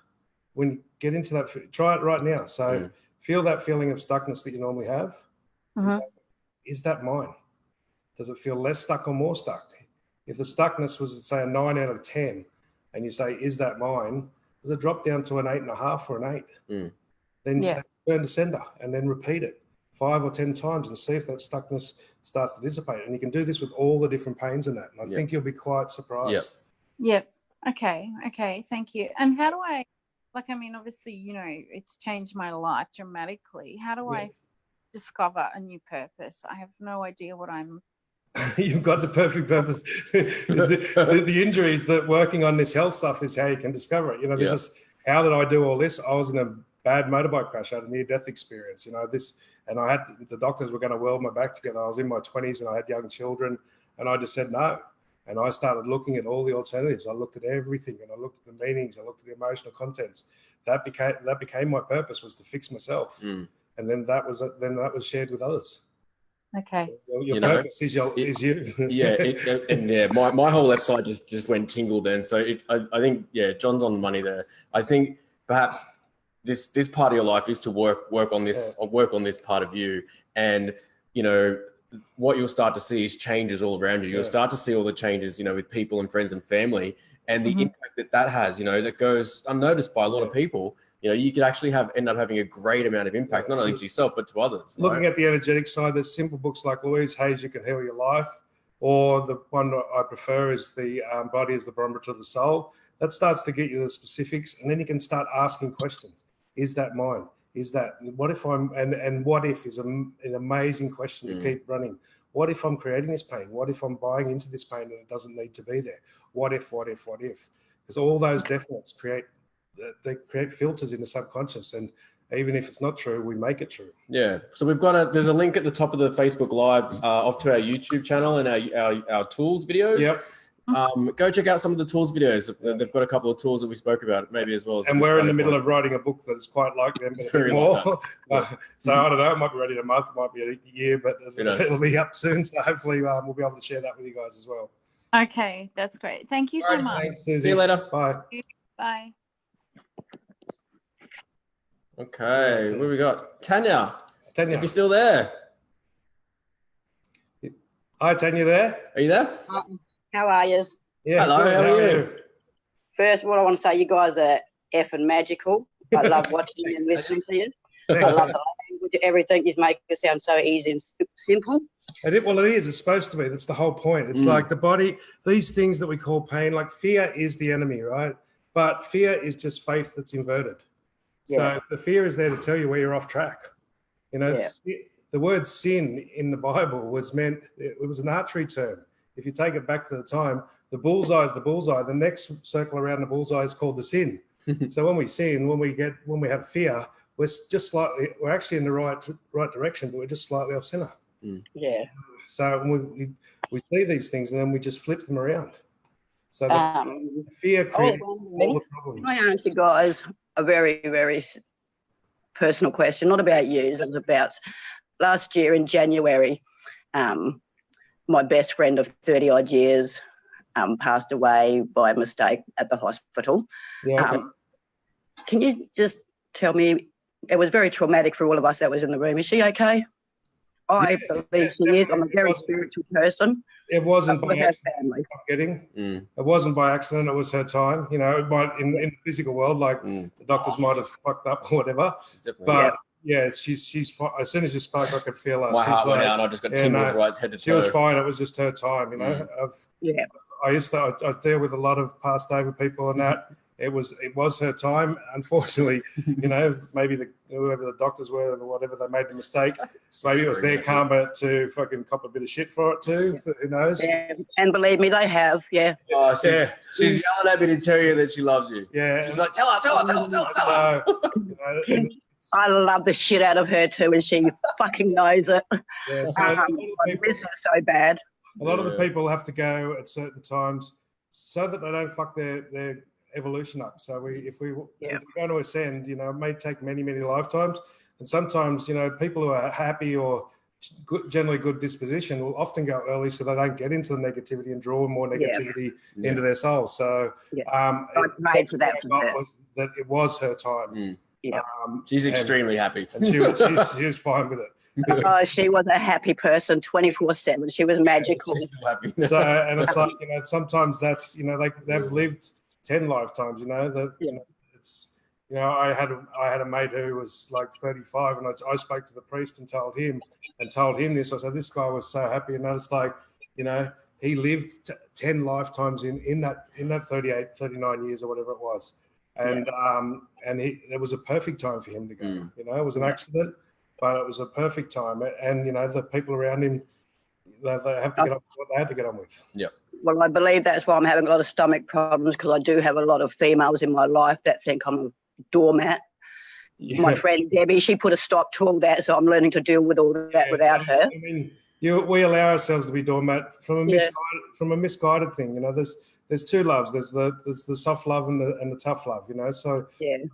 when you get into that, try it right now. So feel that feeling of stuckness that you normally have. Is that mine? Does it feel less stuck or more stuck? If the stuckness was, say, a 9 out of 10, and you say, is that mine? Does it drop down to an 8.5 or an 8? Then say, turn to sender and then repeat it 5 or 10 times and see if that stuckness starts to dissipate. And you can do this with all the different pains in that. And I think you'll be quite surprised. Okay. Thank you. And how do I, like, I mean, obviously, you know, it's changed my life dramatically. How do I discover a new purpose? I have no idea what I'm. You've got the perfect purpose. the injuries that working on this health stuff is how you can discover it. You know, this is how did I do all this? I was in a bad motorbike crash. I had a near-death experience. You know, and I had the doctors were going to weld my back together. I was in my 20s and I had young children, and I just said no. And I started looking at all the alternatives. I looked at everything, and I looked at the meanings. I looked at the emotional contents. That became my purpose, was to fix myself. And then that was shared with others. Okay. Your purpose is you. My whole left side just went tingle then. So I think John's on the money there. I think perhaps this part of your life is to work on this part of you, and you know what you'll start to see is changes all around you. You'll start to see all the changes, you know, with people and friends and family, and the impact that has, you know, that goes unnoticed by a lot of people. You know, you could actually end up having a great amount of impact, not only to yourself, but to others. Looking at the energetic side, there's simple books like Louise Hay's You Can Heal Your Life, or the one I prefer is the Body is the Barometer of the Soul. That starts to get you the specifics, and then you can start asking questions. Is that mine? Is that, what if I'm, and what if is an amazing question to keep running. What if I'm creating this pain? What if I'm buying into this pain and it doesn't need to be there? What if? Because all those definites create filters in the subconscious, and even if it's not true, we make it true. So we've got there's a link at the top of the Facebook Live off to our YouTube channel and our tools videos. Go check out some of the tools videos. They've got a couple of tools that we spoke about maybe as well. And we're in the middle of writing a book that is quite like them, but a bit more. So I don't know, it might be ready in a month, it might be a year, but it'll be up soon. So hopefully we'll be able to share that with you guys as well. Okay, that's great. Thank you so much. Thanks, Susie. See you later. Bye. Bye. Okay, what have we got? Tanya, if you're still there. Hi, Tanya, there? Are you there? How are you? Yeah, hello, good. how are you? First, what I want to say, you guys are effing magical. I love watching and listening to you. I love the language, everything. You make it sound so easy and simple. And it is. It's supposed to be. That's the whole point. It's like the body, these things that we call pain, like fear is the enemy, right? But fear is just faith that's inverted. Yeah. So the fear is there to tell you where you're off track. You know, the word sin in the Bible was meant, it was an archery term. If you take it back to the time, the bullseye is the bullseye. The next circle around the bullseye is called the sin. So when we sin, when we have fear, we're actually in the right direction, but we're just slightly off center. Yeah. So we see these things and then we just flip them around. So the fear creates all the problems. Can I ask you guys a very, very personal question? Not about you, it was about last year in January. My best friend of 30 odd years passed away by mistake at the hospital. Yeah, okay. Can you just tell me, it was very traumatic for all of us that was in the room. Is she okay? I believe she is. I'm a very spiritual person. It wasn't by accident. It wasn't by accident. It was her time. You know, it might in the physical world, like the doctors might have fucked up or whatever. But yeah, she's fine. As soon as you spoke, I could feel her. My heart went out, and I just got tingles right head to toe. She was fine. It was just her time. You know. I deal with a lot of passed over people, and that it was her time. Unfortunately, you know, maybe whoever the doctors were or whatever, they made the mistake. Maybe it was their karma to fucking cop a bit of shit for it too. Who knows? Yeah. And believe me, they have. Yeah. Oh, she's yelling at me to tell you that she loves you. Yeah. She's like, tell her. You know, I love the shit out of her too, and she fucking knows it. Yeah, so I miss her so bad. A lot of the people have to go at certain times so that they don't fuck their evolution up. So if we're going to ascend, you know, it may take many, many lifetimes. And sometimes, you know, people who are happy or generally good disposition will often go early so they don't get into the negativity and draw more negativity into their soul. So that it was her time. She's extremely happy. And she was fine with it. Oh, she was a happy person 24/7. She was magical. She's still happy. So, and it's like, you know, sometimes that's, you know, they've lived 10 lifetimes, you know, that it's, you know, I had a mate who was like 35 and I spoke to the priest and told him this. I said, this guy was so happy. And it's like, you know, he lived 10 lifetimes in that 38, 39 years or whatever it was. And, it was a perfect time for him to go, you know, it was an accident, but it was a perfect time. And, you know, the people around him, they have to get on with what they had to get on with. Yeah. Well, I believe that's why I'm having a lot of stomach problems, because I do have a lot of females in my life that think I'm a doormat. Yeah. My friend Debbie, she put a stop to all that, so I'm learning to deal with all that without her. I mean, we allow ourselves to be doormat from a misguided thing. You know, there's two loves. There's the soft love and the tough love. You know, so and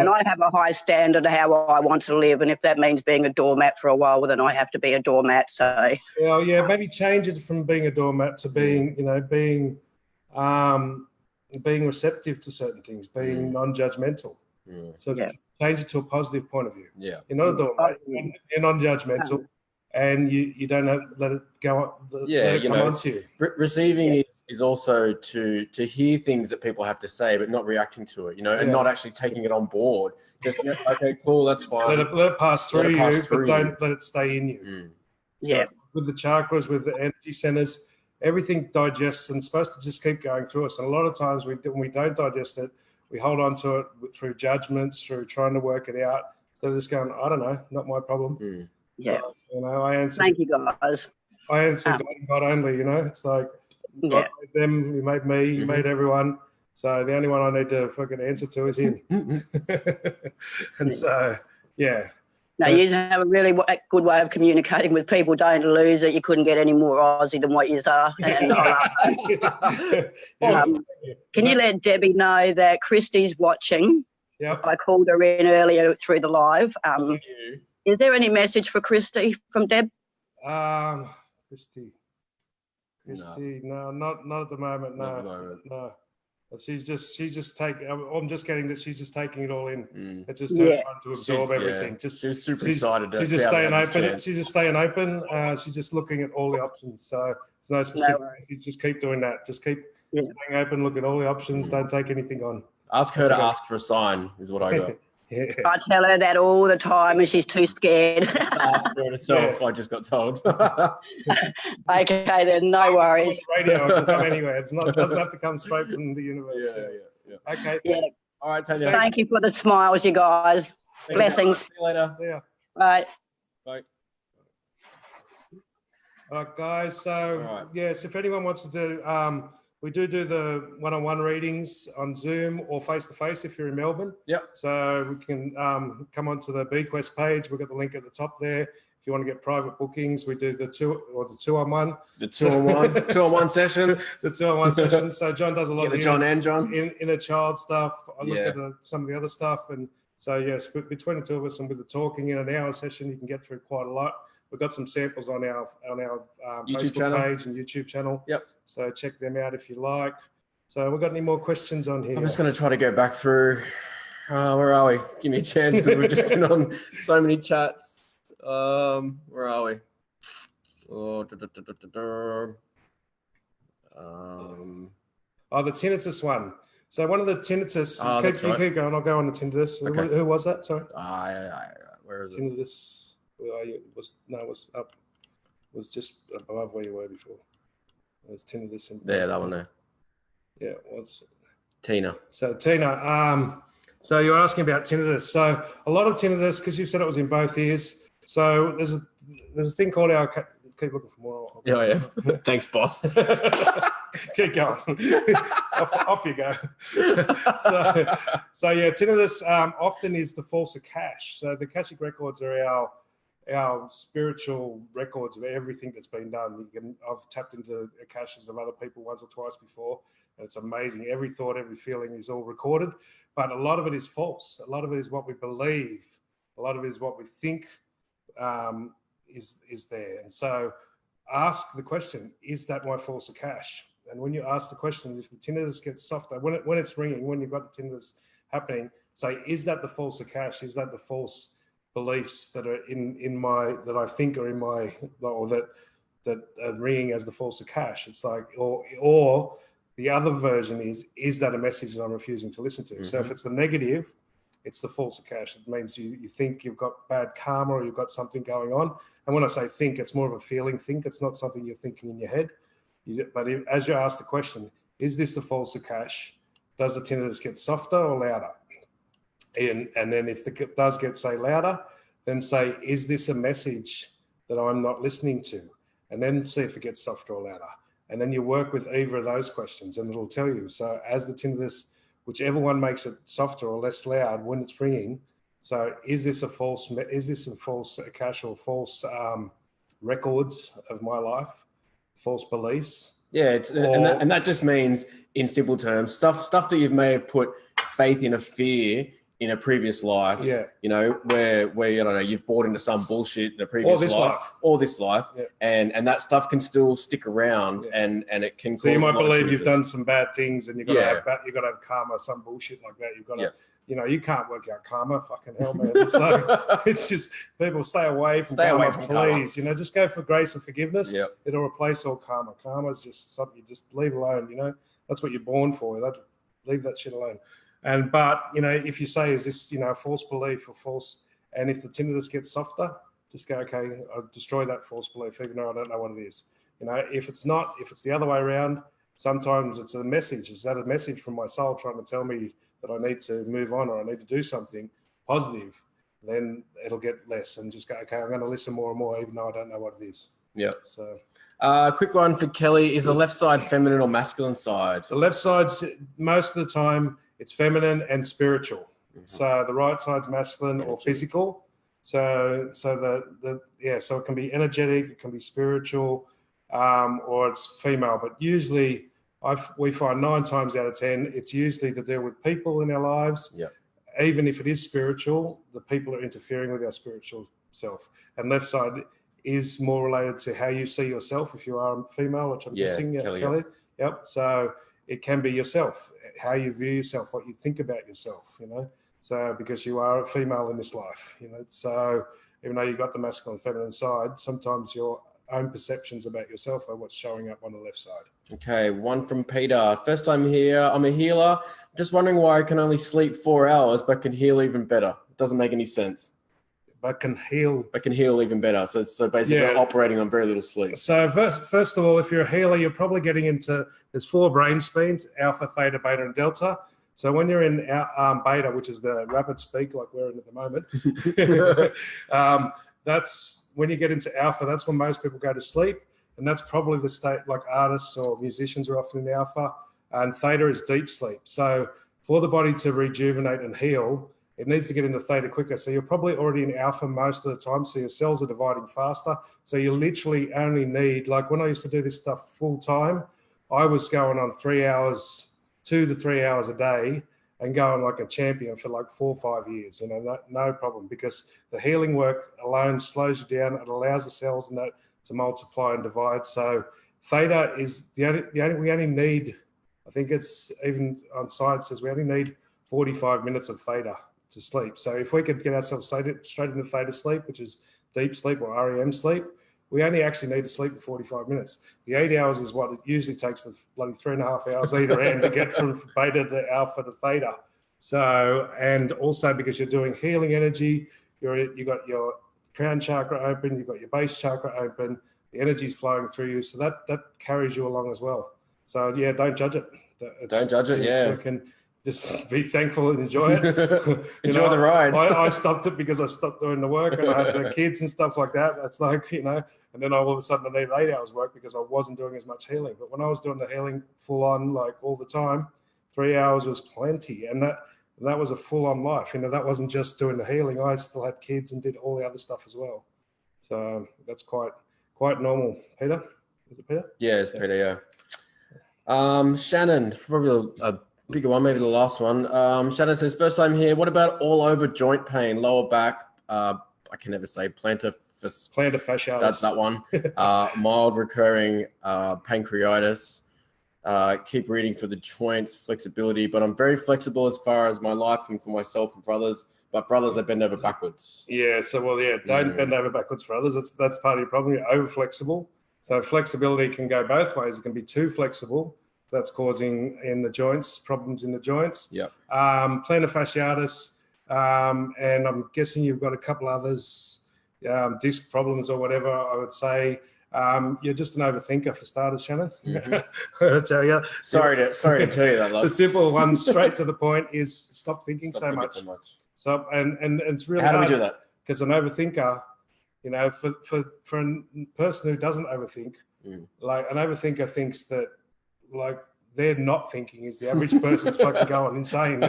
I have a high standard of how I want to live, and if that means being a doormat for a while, well, then I have to be a doormat. So maybe change it from being a doormat to being, you know, being receptive to certain things, being non-judgmental. So change it to a positive point of view. Yeah, you're not a doormat. You're non-judgmental. And you don't let it go. Let it come onto you. Receiving is also to hear things that people have to say, but not reacting to it. You know, and not actually taking it on board. Just okay, cool, that's fine. Let it pass through you, but don't let it stay in you. So with the chakras, with the energy centers, everything digests and it's supposed to just keep going through us. And a lot of times when we don't digest it, we hold on to it through judgments, through trying to work it out. Instead of just going, I don't know, not my problem. Yeah. So, you know, I answer. Thank you, guys. I answer God only, you know. It's like God made them, He made me, He made everyone. So the only one I need to fucking answer to is Him. And so, No, you have a really good way of communicating with people. Don't lose it. You couldn't get any more Aussie than what you are. And can you let Debbie know that Christy's watching? Yeah. I called her in earlier through the live. Is there any message for Christy from Deb? Christy, no, not at the moment. No. She's just taking. I'm just getting that she's just taking it all in. It's just her time to absorb everything. She's super excited. She's just staying open. She's just staying open. She's just looking at all the options. So There's no specific worries. message. Just keep doing that. Just keep Yeah. staying open, look at all the options. Don't take anything on. Ask her to ask for a sign is what I got. Yeah. I tell her that all the time, and she's too scared. To ask for it herself, I just got told. Okay, then no worries. Radio, it can come anywhere. It doesn't have to come straight from the universe. Yeah. Okay. Yeah. All right, Tanya. Thank you for the smiles, you guys. Blessings. See you later. Yeah. Bye. Bye. All right, guys. So, yes, if anyone wants to do, we do the one-on-one readings on Zoom or face-to-face if you're in Melbourne. Yep. So we can come onto the BQuest page. We've got the link at the top there. If you want to get private bookings, we do the two-on-one. The two-on-one session. The two-on-one session. So John does a lot of the John and John. inner child stuff. I look at some of the other stuff. And so, yes, between the two of us and with the talking in an hour session, you can get through quite a lot. We've got some samples on our YouTube Facebook page and YouTube channel. Yep. So check them out if you like. So we've got any more questions on here? I'm just going to try to go back through. Where are we? Give me a chance because we've just been on so many chats. Where are we? Oh, the tinnitus one. So one of the tinnitus. Keep going. I'll go on the tinnitus. Okay. Who was that? Sorry. Where is it? Tinnitus. It was up. It was just above where you were before. There's tinnitus. There, that one there. Yeah, what's Tina? So Tina, so you're asking about tinnitus. So a lot of tinnitus, because you said it was in both ears. So there's a thing called our. Keep looking for more. Yeah. Thanks, boss. Keep going. off you go. So yeah, tinnitus often is the false Akash. So the Akashic records are our spiritual records of everything that's been done. I've tapped into Akashas of other people once or twice before, and it's amazing. Every thought, every feeling is all recorded, but a lot of it is false. A lot of it is what we believe. A lot of it is what we think is there. And so ask the question, is that my false Akash? And when you ask the question, if the tinnitus gets softer, when it's ringing, when you've got the tinnitus happening, say, is that the false Akash? Is that the false beliefs that are in my, that I think are in my, or that are ringing as the false Akash? It's like, or the other version is that a message that I'm refusing to listen to? Mm-hmm. So if it's the negative, it's the false Akash. It means you think you've got bad karma or you've got something going on. And when I say think, it's more of a feeling think. It's not something you're thinking in your head. But as you ask the question, is this the false Akash? Does the tinnitus get softer or louder? And then if it does get, say, louder, then say, is this a message that I'm not listening to? And then see if it gets softer or louder. And then you work with either of those questions and it'll tell you. So as the tinnitus, whichever one makes it softer or less loud when it's ringing, so is this a false Akash or false records of my life, false beliefs? Yeah, and that just means, in simple terms, stuff that you may have put faith in, a fear in a previous life. Yeah. You know, where I don't know, you've bought into some bullshit in a previous life. Or this life. Yeah. And that stuff can still stick around, and it can. So you might believe you've done some bad things, and you've got to have karma, some bullshit like that. You've got to. You know, you can't work out karma. Fucking hell, man. It's like, it's just, people stay away from karma, please. You know, just go for grace and forgiveness. Yep. It'll replace all karma. Karma is just something you just leave alone, you know. That's what you're born for. Leave that shit alone. But, you know, if you say, is this, you know, a false belief or false, and if the tinnitus gets softer, just go, okay, I'll destroy that false belief, even though I don't know what it is. You know, if it's not, if it's the other way around, sometimes it's a message. Is that a message from my soul trying to tell me that I need to move on or I need to do something positive? Then it'll get less, and just go, okay, I'm going to listen more and more, even though I don't know what it is. Yeah. So, quick one for Kelly: is the left side feminine or masculine side? The left side's, most of the time, it's feminine and spiritual. Mm-hmm. So the right side's masculine or physical. So it can be energetic, it can be spiritual, or it's female. But usually, we find 9 times out of 10, it's usually to do with people in our lives. Yeah. Even if it is spiritual, the people are interfering with our spiritual self. And left side is more related to how you see yourself, if you are female, which I'm guessing, Kelly. Yep. So it can be yourself, how you view yourself, what you think about yourself, you know. So because you are a female in this life, you know. So even though you've got the masculine and feminine side, sometimes you're own perceptions about yourself are what's showing up on the left side. Okay, one from Peter. First time here. I'm a healer. Just wondering why I can only sleep 4 hours, but can heal even better. It doesn't make any sense. But can heal. But can heal even better. So basically operating on very little sleep. So first of all, if you're a healer, you're probably getting into, there's 4 brain speeds, alpha, theta, beta, and delta. So when you're in beta, which is the rapid speak like we're in at the moment, that's when you get into alpha, that's when most people go to sleep. And that's probably the state, like artists or musicians are often in alpha. And theta is deep sleep. So for the body to rejuvenate and heal, it needs to get into theta quicker. So you're probably already in alpha most of the time. So your cells are dividing faster. So you literally only need, like when I used to do this stuff full time, I was going on 3 hours, 2 to 3 hours a day and going like a champion for like 4 or 5 years, no problem, because the healing work alone slows you down. It allows the cells to multiply and divide. So theta is we only need, I think it's even on science says we only need 45 minutes of theta to sleep. So if we could get ourselves straight into theta sleep, which is deep sleep or REM sleep, we only actually need to sleep for 45 minutes. The 8 hours is what it usually takes the bloody 3.5 hours either end to get from beta to alpha to theta. So, and also because you're doing healing energy, you got your crown chakra open, you've got your base chakra open, the energy's flowing through you. So that carries you along as well. So yeah, don't judge it. Don't judge it, yeah. Just be thankful and enjoy it. Enjoy the ride. I stopped it because I stopped doing the work and I had the kids and stuff like that. That's like, and then all of a sudden I needed 8 hours work because I wasn't doing as much healing. But when I was doing the healing full on, like all the time, 3 hours was plenty. And that was a full on life. That wasn't just doing the healing. I still had kids and did all the other stuff as well. So that's quite normal. Peter? Is it Peter? Yeah, it's Peter, yeah. Shannon, probably a bigger one, maybe the last one. Shannon says, first time here. What about all over joint pain, lower back? I can never say plantar fasciitis. That's that one. Mild recurring pancreatitis. Keep reading for the joints, flexibility, but I'm very flexible as far as my life and for myself and for others. But for others, I bend over backwards. Yeah, so don't bend over backwards for others. That's part of your problem. You're over flexible. So flexibility can go both ways. It can be too flexible. That's causing problems in the joints. Yep. Plantar fasciitis, and I'm guessing you've got a couple others, disc problems or whatever. I would say you're just an overthinker for starters, Shannon. Mm-hmm. I tell you. Sorry to tell you that, love. The simple one, straight to the point, is stop thinking so much. So and it's really how hard. do we do that? Because an overthinker, for a person who doesn't overthink, like an overthinker thinks that like they're not thinking is the average person's fucking going insane.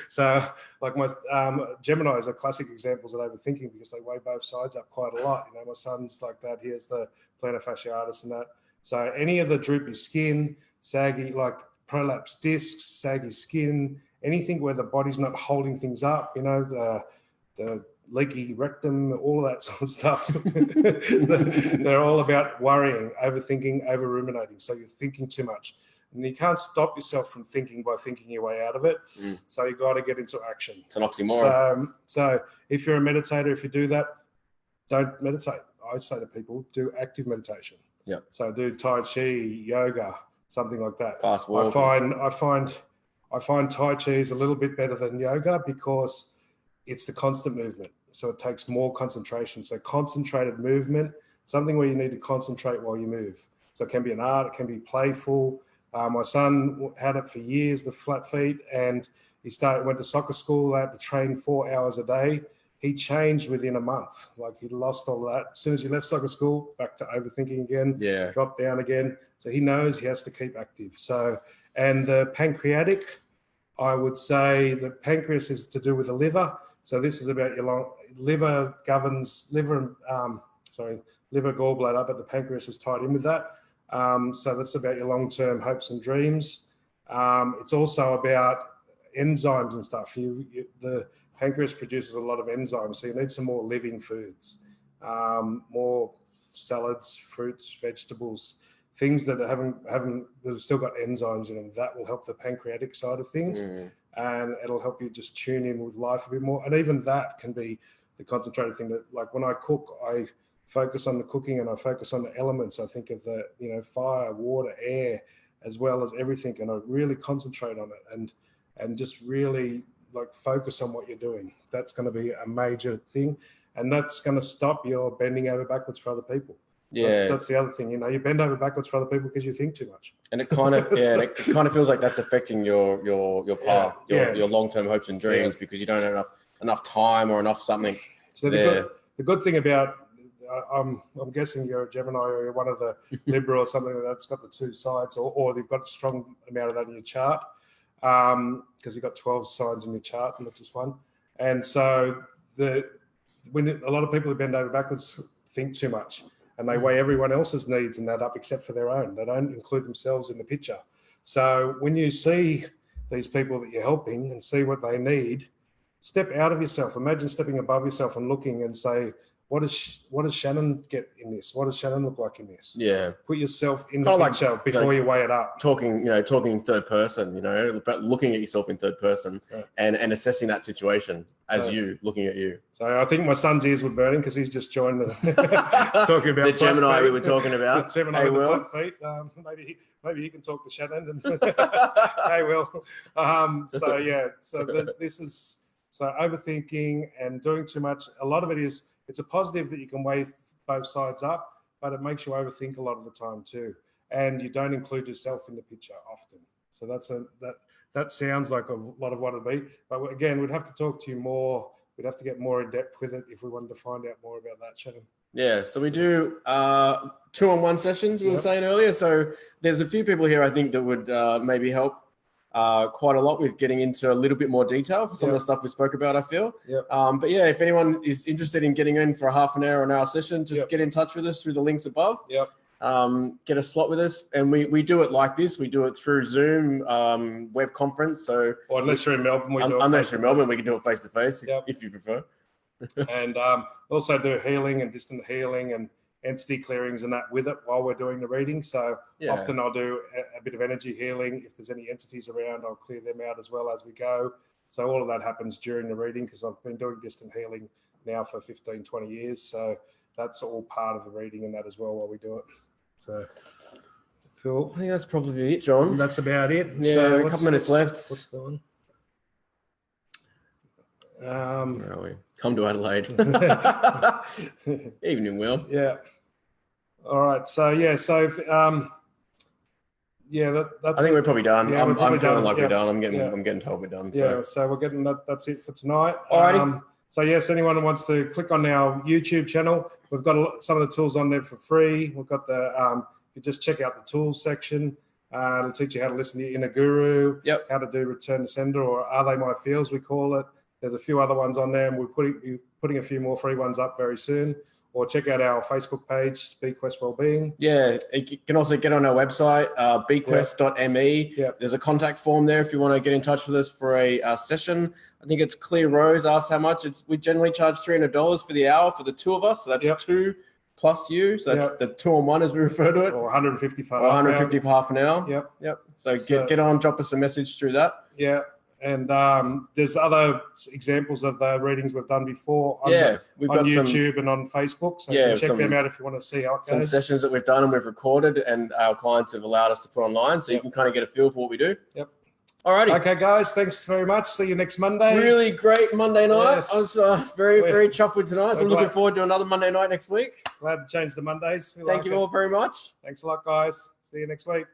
So like my Geminis are classic examples of overthinking because they weigh both sides up quite a lot. My son's like that. He has the plantar fasciitis and that. So any of the droopy skin, saggy, like prolapsed discs, saggy skin, anything where the body's not holding things up, the leaky rectum, all of that sort of stuff. They're all about worrying, overthinking, over-ruminating. So you're thinking too much. And you can't stop yourself from thinking by thinking your way out of it. So you got to get into action. It's an oxymoron. So if you're a meditator, if you do that, don't meditate. I say to people, do active meditation. Yeah. So do Tai Chi, yoga, something like that. Fast walking. I find Tai Chi is a little bit better than yoga because it's the constant movement. So it takes more concentration. So concentrated movement, something where you need to concentrate while you move. So it can be an art, it can be playful. My son had it for years, the flat feet, and he went to soccer school, had to train 4 hours a day. He changed within a month. Like he lost all that. As soon as he left soccer school, back to overthinking again, dropped down again. So he knows he has to keep active. So, and the pancreatic, I would say the pancreas is to do with the liver. So this is about your liver governs liver gallbladder, but the pancreas is tied in with that. So that's about your long-term hopes and dreams. It's also about enzymes and stuff. The pancreas produces a lot of enzymes, so you need some more living foods, more salads, fruits, vegetables, things that have still got enzymes in them. That will help the pancreatic side of things, and it'll help you just tune in with life a bit more. And even that can be the concentrated thing that, like when I cook, I focus on the cooking and I focus on the elements. I think of the, fire, water, air, as well as everything. And I really concentrate on it and just really like focus on what you're doing. That's going to be a major thing. And that's going to stop your bending over backwards for other people. Yeah, that's the other thing. You bend over backwards for other people because you think too much. And it kind of it kind of feels like that's affecting your path, your long-term hopes and dreams because you don't have enough time or enough something. So the good thing about I'm guessing you're a Gemini or you're one of the Libra or something that's got the two sides, or they've got a strong amount of that in your chart because you've got 12 signs in your chart, not just one. And so when a lot of people who bend over backwards think too much. And they weigh everyone else's needs and that up except for their own. They don't include themselves in the picture. So when you see these people that you're helping and see what they need, step out of yourself. Imagine stepping above yourself and looking and say, what does Shannon get in this? What does Shannon look like in this? Yeah. Put yourself in the picture before you weigh it up. Talking in third person, but looking at yourself in third person and assessing that situation as you looking at you. So I think my son's ears were burning because he's just joined talking about the Gemini we were talking about. Gemini with the flat feet. Maybe he can talk to Shannon. Hey, Will. This is overthinking and doing too much. A lot of it is. It's a positive that you can weigh both sides up, but it makes you overthink a lot of the time too. And you don't include yourself in the picture often. So that sounds like a lot of what it'd be. But again, we'd have to talk to you more. We'd have to get more in depth with it if we wanted to find out more about that, Shannon. Yeah, so we do 2-on-1 sessions, we were saying earlier. So there's a few people here, I think, that would maybe help quite a lot with getting into a little bit more detail for some of the stuff we spoke about, I feel. But yeah, if anyone is interested in getting in for a half an hour or an hour session, just get in touch with us through the links above. Get a slot with us. And we do it like this. We do it through Zoom web conference. So or unless you're in Melbourne, unless you're in Melbourne, we can do it face to face if you prefer. And also do healing and distant healing and entity clearings and that with it while we're doing the reading. So often I'll do a bit of energy healing. If there's any entities around, I'll clear them out as well as we go. So all of that happens during the reading because I've been doing distant healing now for 15, 20 years. So that's all part of the reading and that as well while we do it. So cool. I think that's probably it, John. That's about it. Yeah, so a couple minutes left. What's the one? Where are we? Come to Adelaide. Evening, Will. Yeah. All right. So that's. I think we're probably done. Yeah, I'm feeling like we're done. I'm getting told we're done. So. Yeah. So we're getting that. That's it for tonight. Alrighty. So yes, anyone who wants to click on our YouTube channel, we've got some of the tools on there for free. We've got you just check out the tools section. It'll teach you how to listen to your inner guru. How to do return to sender, or are they my feels? We call it. There's a few other ones on there, and we're putting a few more free ones up very soon. Or check out our Facebook page, BeQuest Wellbeing. Yeah, you can also get on our website, bequest.me. There's a contact form there if you want to get in touch with us for a session. I think it's Clear Rose asked how much. We generally charge $300 for the hour for the two of us. So that's 2 plus you. So that's the 2-on-1 as we refer to it. Or 150 for half an hour. Yep. So get on, drop us a message through that. Yeah. And there's other examples of the readings we've done before on YouTube and on Facebook. So you can check them out if you want to see how it goes. Some sessions that we've done and we've recorded and our clients have allowed us to put online. So you can kind of get a feel for what we do. Yep. Alrighty. Okay, guys. Thanks very much. See you next Monday. Really great Monday night. Yes. I was very chuffed with tonight. So I'm looking forward to another Monday night next week. Glad to change the Mondays. Thank you all very much. Thanks a lot, guys. See you next week.